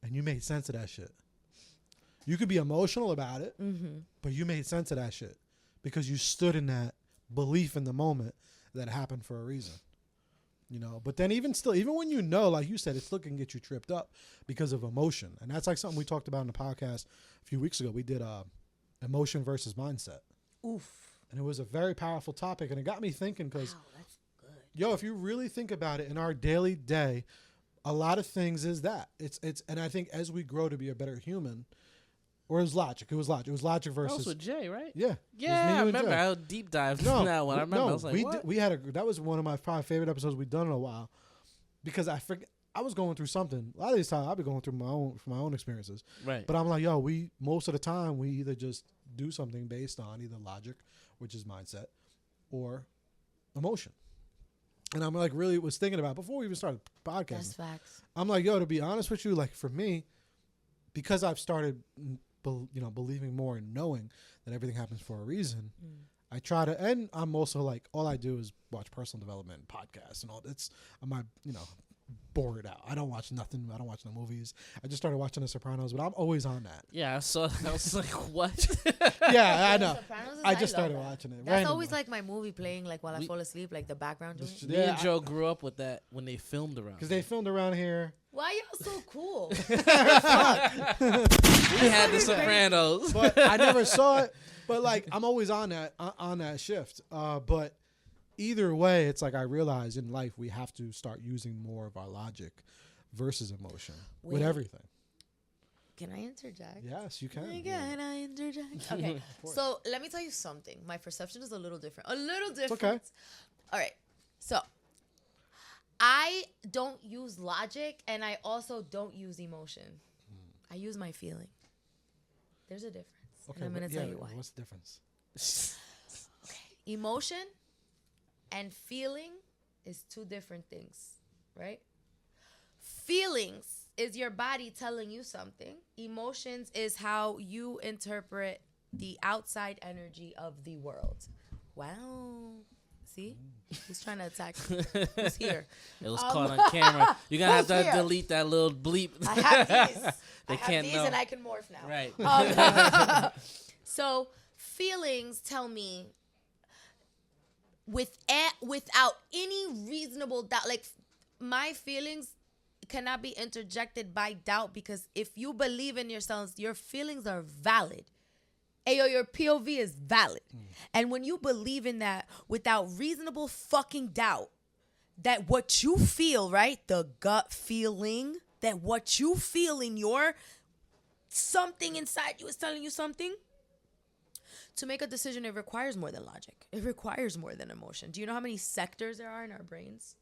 and you made sense of that shit. You could be emotional about it, but you made sense of that shit because you stood in that belief in the moment that it happened for a reason. You know, but then even when you know, like you said, it still can get you tripped up because of emotion. And that's like something we talked about in the podcast a few weeks ago. We did emotion versus mindset. Oof. And it was a very powerful topic. And it got me thinking because, that's good. Yo, if you really think about it in our daily day, a lot of things is that. And I think as we grow to be a better human, or it was logic. It was logic versus. That was with Jay, right? Yeah. Yeah, I remember. I deep dived on that one. I remember. I was like, what? That was one of my probably favorite episodes we've done in a while, because I was going through something. A lot of these times I've been going through my own experiences. Right. But I'm like, yo, most of the time we either just do something based on either logic, which is mindset, or emotion. And I'm like, really was thinking about before we even started podcasting. That's facts. I'm like, yo, to be honest with you, like for me, because I've started believing more and knowing that everything happens for a reason, I try to, and I'm also like, all I do is watch personal development podcasts and all. I'm bored out. I don't watch nothing. I don't watch no movies. I just started watching The Sopranos, but I'm always on that. Yeah, so I was like, what? Yeah, I know. I just love started that. watching it. That's always like my movie playing, like while I fall asleep, like the background joint. Me and Joe grew up with that when they filmed around. Because they filmed around here. Why y'all so cool? We had The Sopranos. But I never saw it. But like, I'm always on that shift. But either way, it's like I realize in life we have to start using more of our logic versus emotion with everything. Can I interject? Yes, you can. Can I interject? Okay, so let me tell you something. My perception is a little different. It's okay. All right, so I don't use logic, and I also don't use emotion. I use my feeling. There's a difference. Okay, and I'm going to tell you why. What's the difference? Okay. Emotion and feeling is two different things, right? Feelings is your body telling you something. Emotions is how you interpret the outside energy of the world. Wow. See? Who's trying to attack me? Who's here? It was caught on camera. You're going to have to here? delete that little bleep. I have these. They can't know. And I can morph now. Right. So feelings tell me without any reasonable doubt, like my feelings cannot be interjected by doubt, because if you believe in yourselves, your feelings are valid. Ayo, your POV is valid. And when you believe in that without reasonable fucking doubt, that what you feel, right? The gut feeling, that what you feel in your something inside you is telling you something. To make a decision, it requires more than logic. It requires more than emotion. Do you know how many sectors there are in our brains?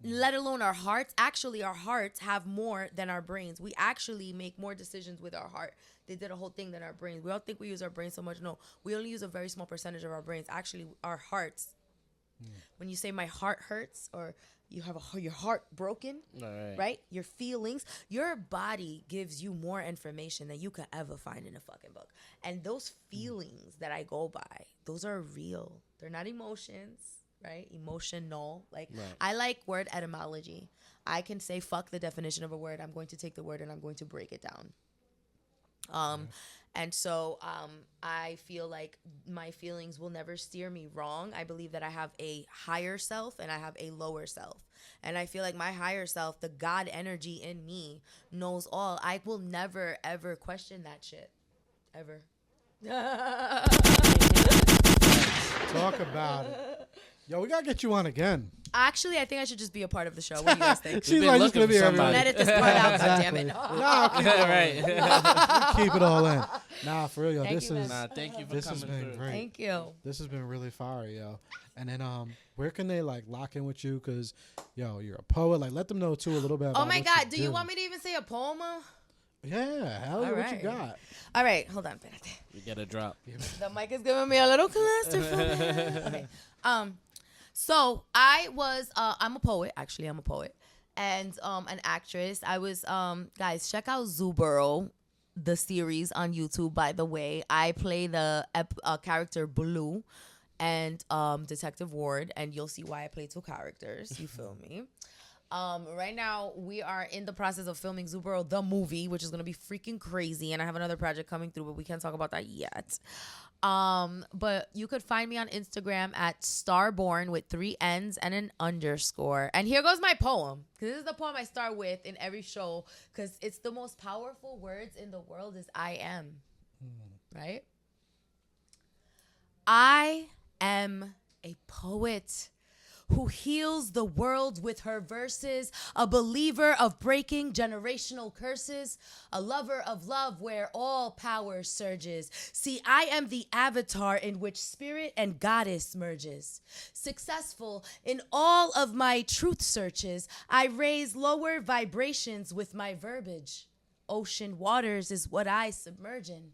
Let alone our hearts. Actually, our hearts have more than our brains. We actually make more decisions with our heart. They did a whole thing than our brains. We all think we use our brains so much. No, we only use a very small percentage of our brains. Actually, our hearts. When you say my heart hurts, or you have your heart broken, right? Your feelings, your body gives you more information than you could ever find in a fucking book. And those feelings that I go by, those are real. They're not emotions, right? Emotional. I like word etymology. I can say fuck the definition of a word. I'm going to take the word and I'm going to break it down. And so I feel like my feelings will never steer me wrong. I believe that I have a higher self and I have a lower self. And I feel like my higher self, the God energy in me, knows all. I will never, ever question that shit. Ever. Talk about it. Yo, we gotta get you on again. Actually, I think I should just be a part of the show. What do you guys think? She's like just gonna be somebody. Don't edit this part out, goddammit. Nah, keep it Right. keep it all in. Nah, for real, yo. Thank This you, is man. Thank you for this has coming been through. great. Thank you. This has been really fire, yo. And then where can they like lock in with you? Cause yo, you're a poet. Like let them know too a little bit about Oh my what God, do you want me to even say a poem? Yeah, hell yeah, All what you right. got? All right, hold on. We get a drop. The mic is giving me a little clusterfuck. Okay. So I was I'm a poet. Actually, I'm a poet and an actress. I was guys, check out Zooboro, the series on YouTube. By the way, I play the character Blue and Detective Ward, and you'll see why I play two characters. You feel me? Right now, we are in the process of filming Zooboro, the movie, which is going to be freaking crazy. And I have another project coming through, but we can't talk about that yet. But you could find me on Instagram at starborn with 3 N's and an underscore. And here goes my poem, because this is the poem I start with in every show, because it's the most powerful words in the world is I am. Right? I am a poet who heals the world with her verses, a believer of breaking generational curses, a lover of love where all power surges. See, I am the avatar in which spirit and goddess merges. Successful in all of my truth searches, I raise lower vibrations with my verbiage. Ocean waters is what I submerge in.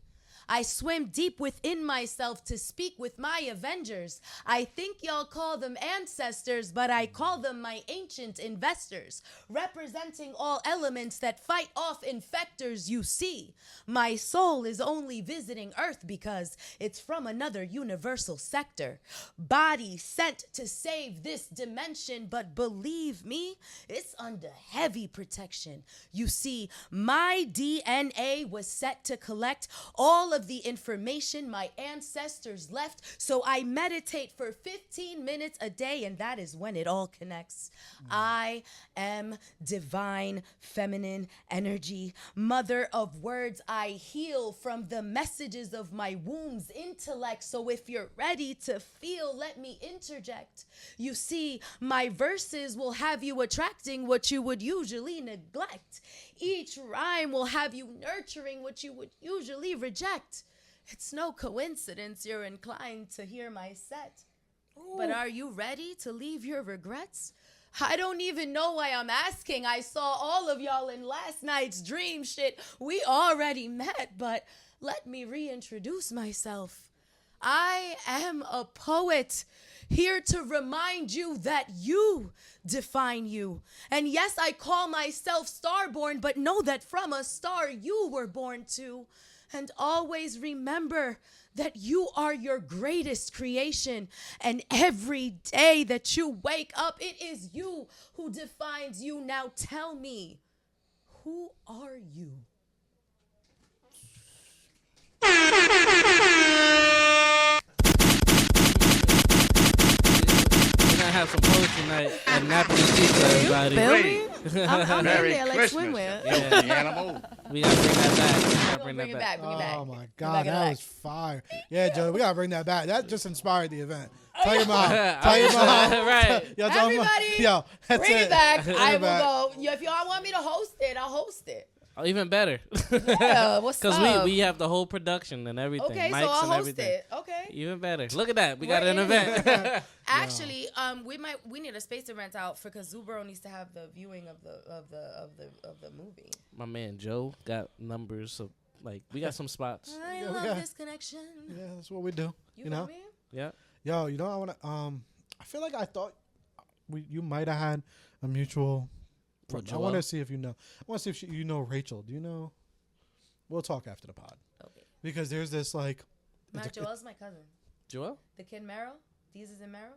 I swim deep within myself to speak with my avengers. I think y'all call them ancestors, but I call them my ancient investors, representing all elements that fight off infectors. You see, my soul is only visiting Earth because it's from another universal sector. Body sent to save this dimension, but believe me, it's under heavy protection. You see, my DNA was set to collect all of the information my ancestors left, so I meditate for 15 minutes a day, and that is when it all connects. I am divine feminine energy, mother of words. I heal from the messages of my womb's intellect, so if you're ready to feel, let me interject. You see, my verses will have you attracting what you would usually neglect. Each rhyme will have you nurturing what you would usually reject. It's no coincidence you're inclined to hear my set. Ooh. But are you ready to leave your regrets? I don't even know why I'm asking. I saw all of y'all in last night's dream shit. We already met, but let me reintroduce myself. I am a poet, here to remind you that you define you. And yes, I call myself starborn, but know that from a star you were born to. And always remember that you are your greatest creation. And every day that you wake up, it is you who defines you. Now tell me, who are you? Have some poetry night and napping the teeth, everybody. Feel me? I'm in Merry there like Christmas, swimwear. filthy animal. We gotta bring that back. We gotta Bring bring it that back. back. Bring it back. Oh my Bring it God, back. that was fire. Yeah, Joe, we gotta bring that back. That just inspired the event. Tell your mom. Tell your mom. Right. Yo, tell your mom. Everybody, Yo, that's bring it back. Bring I it will back. go. Yo, if y'all want me to host it, I'll host it. Oh, even better. Yeah, what's up? Because we have the whole production and everything. Okay, mics so I'll and host everything. it. Okay. Even better. Look at that. We got We're an in. event. Actually, we need a space to rent out because Zooboro needs to have the viewing of the movie. My man Joe got numbers of we got some spots. I Yeah, we love got- this connection. Yeah, that's what we do. You know? feel me? Yeah. Yo, you know, I wanna. I feel like I thought you might have had a mutual. What, I want Joelle? to see if you know. I want to see if you know Rachel. Do you know? We'll talk after the pod Okay. because there's this like. Matt Joel's my cousin. Joel? The kid Merrill. These is in Merrill.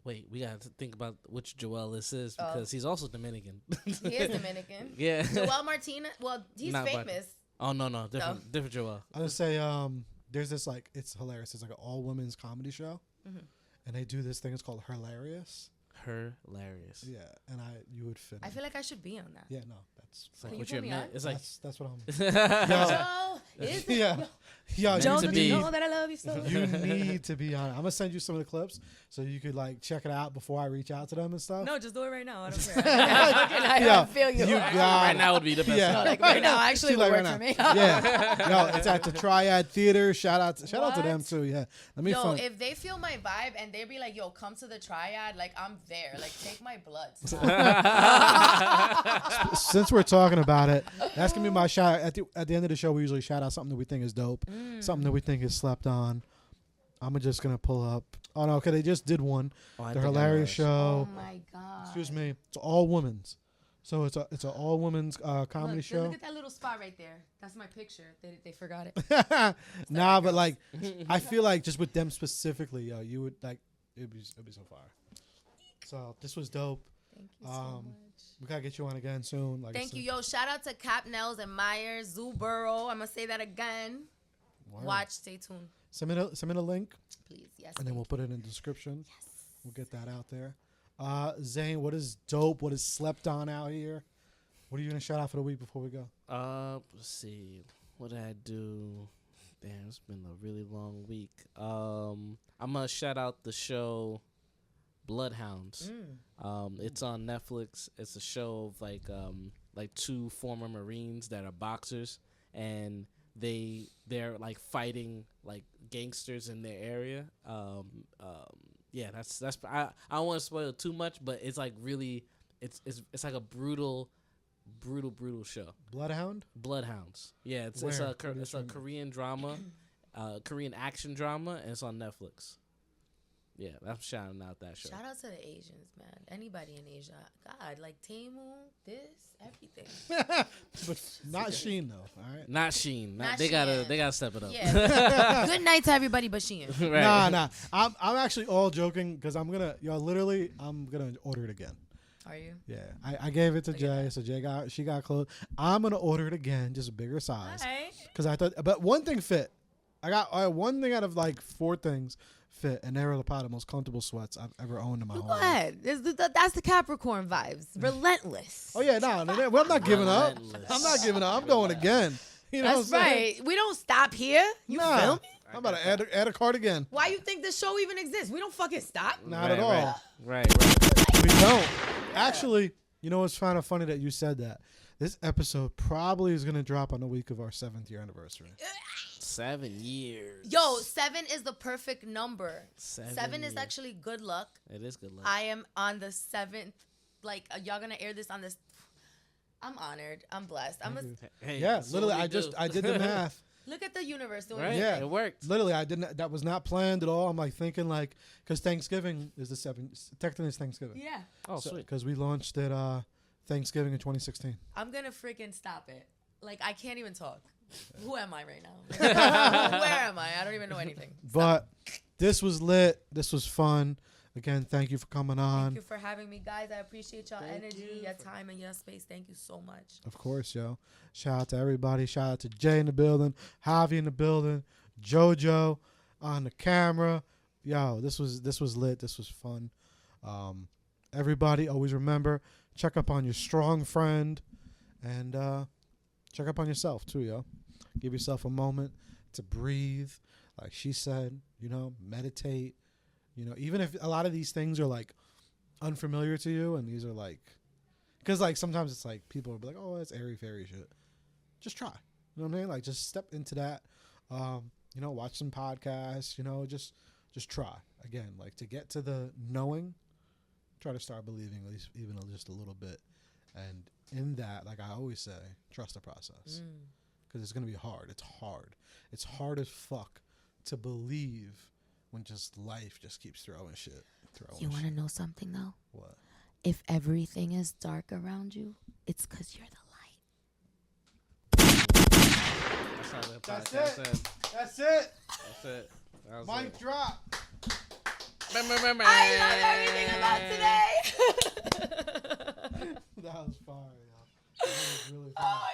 Wait, we got to think about which Joel this is Oh. because he's also Dominican. He is Dominican. Yeah. Joel Martinez. Well, he's Not famous. Oh no, different Joel. I would say there's this like it's hilarious. It's like an all women's comedy show, and they do this thing. It's called Hilarious. Hilarious. Yeah, and you would fit. I feel like I should be on that. Yeah, no, that's It's like Can what you you put me admit. on? It's like that's what I'm. Joe, is it? Yeah, yeah. Joe, to don't be- you know that I love you so? You need to be on it. I'm gonna send you some of the clips so you could like check it out before I reach out to them and stuff. No, just do it right now. I don't care. I feel you. got right it. now would be the best. Yeah. time. Like right now, actually, See, would like work right for me. Yeah, no, it's at the Triad Theater. Shout out to them What? too. Yeah, let me Yo, find. if they feel my vibe and they be like, "Yo, come to the Triad," like I'm there. Like take my blood. Since we're talking about it, that's gonna be my shout. At the end of the show, we usually shout out something that we think is dope, something that we think is slept on. I'm just gonna pull up. Oh no, okay, they just did one. Oh, I The think I know Hilarious this. Show. Oh my god. Excuse me. It's all women's. So it's an all women's comedy Look, show. Look at that little spot right there. That's my picture. They forgot it. Nah, but like, I feel like just with them specifically, yo, you would like it'd be so far. So this was dope. Thank you so much. We gotta get you on again soon. Like I Thank you, said. yo. Shout out to Cap Nels and Myers, Zuburo. I'm gonna say that again. Word. Watch, stay tuned, Send me the link, please. Yes. and then we'll put it in the description. Yes. We'll get that out there. Zane, what is dope? What is slept on out here? What are you gonna shout out for the week before we go? Let's see. What did I do? Damn, it's been a really long week. I'm gonna shout out the show Bloodhounds. It's on Netflix. It's a show of like two former Marines that are boxers, and they're like fighting like gangsters in their area. Yeah, that's I don't want to spoil too much, but it's like really it's like a brutal show. Bloodhounds. Yeah, it's Where? it's a Korean drama, Korean action drama, and it's on Netflix. Yeah, I'm shouting out that show. Shout out to the Asians, man. Anybody in Asia, God, like Temu, everything. But not Sheen though. All right. Not Sheen. Not They gotta Shein. step it up. Yeah. Good night to everybody but Shein. Right. Nah. I'm actually all joking because I'm gonna order it again. Are you? Yeah, I gave it to Look at Jay, so she got clothes. I'm gonna order it again, just a bigger size. Alright. Because I thought, but one thing fit. I got one thing out of like 4 things fit, and they were the most comfortable sweats I've ever owned in my whole Go life. ahead. That's the Capricorn vibes. Relentless. Oh yeah, no, well, I'm not giving up. Relentless. I'm not giving up. I'm going again. You know That's what I'm saying? right. We don't stop here. You Nah, feel me? I'm about to add a card again. Why you think this show even exists? We don't fucking stop. Not at all. Right. We don't. Actually, you know what's kind of funny that you said that. This episode probably is gonna drop on the week of our 7th year anniversary. 7 years. Yo, 7 is the perfect number. 7 7 is years. actually good luck. It is good luck. I am on the 7th. Like, y'all gonna air this on this? I'm honored. I'm blessed. Hey, Yeah, that's literally, what we I did the math. Look at the universe doing Right. it. Yeah. It worked. Literally, I didn't. That was not planned at all. I'm like thinking like, because Thanksgiving is the 7th. Technically, it's Thanksgiving. Yeah. Oh, sweet. Because we launched it Thanksgiving in 2016. I'm gonna freaking stop it. Like, I can't even talk. Who am I right now? Like, where am I? I don't even know anything. But this was lit. This was fun. Again, thank you for coming on. Thank you for having me, guys. I appreciate y'all energy, your time, and your space. Thank you so much. Of course, yo. Shout out to everybody. Shout out to Jay in the building, Javi in the building, JoJo on the camera. Yo, this was lit. This was fun. Everybody, always remember, check up on your strong friend, and check up on yourself too, yo. Give yourself a moment to breathe, like she said. Meditate. Even if a lot of these things are like unfamiliar to you, and these are like, because like sometimes it's like people will be like, oh, that's airy fairy shit. Just try. You know what I mean? Like just step into that. Watch some podcasts. Just try again. Like to get to the knowing, try to start believing at least even just a little bit. And in that, like I always say, trust the process because it's gonna be hard. It's hard. It's hard as fuck to believe when just life just keeps throwing shit. You want to know something, though? What? If everything is dark around you, it's because you're the That's how the That's podcast it. ends. That's it. That's it. That was Mic it. drop. light. I love everything about today. That was fire, y'all. That was really fire. Oh, I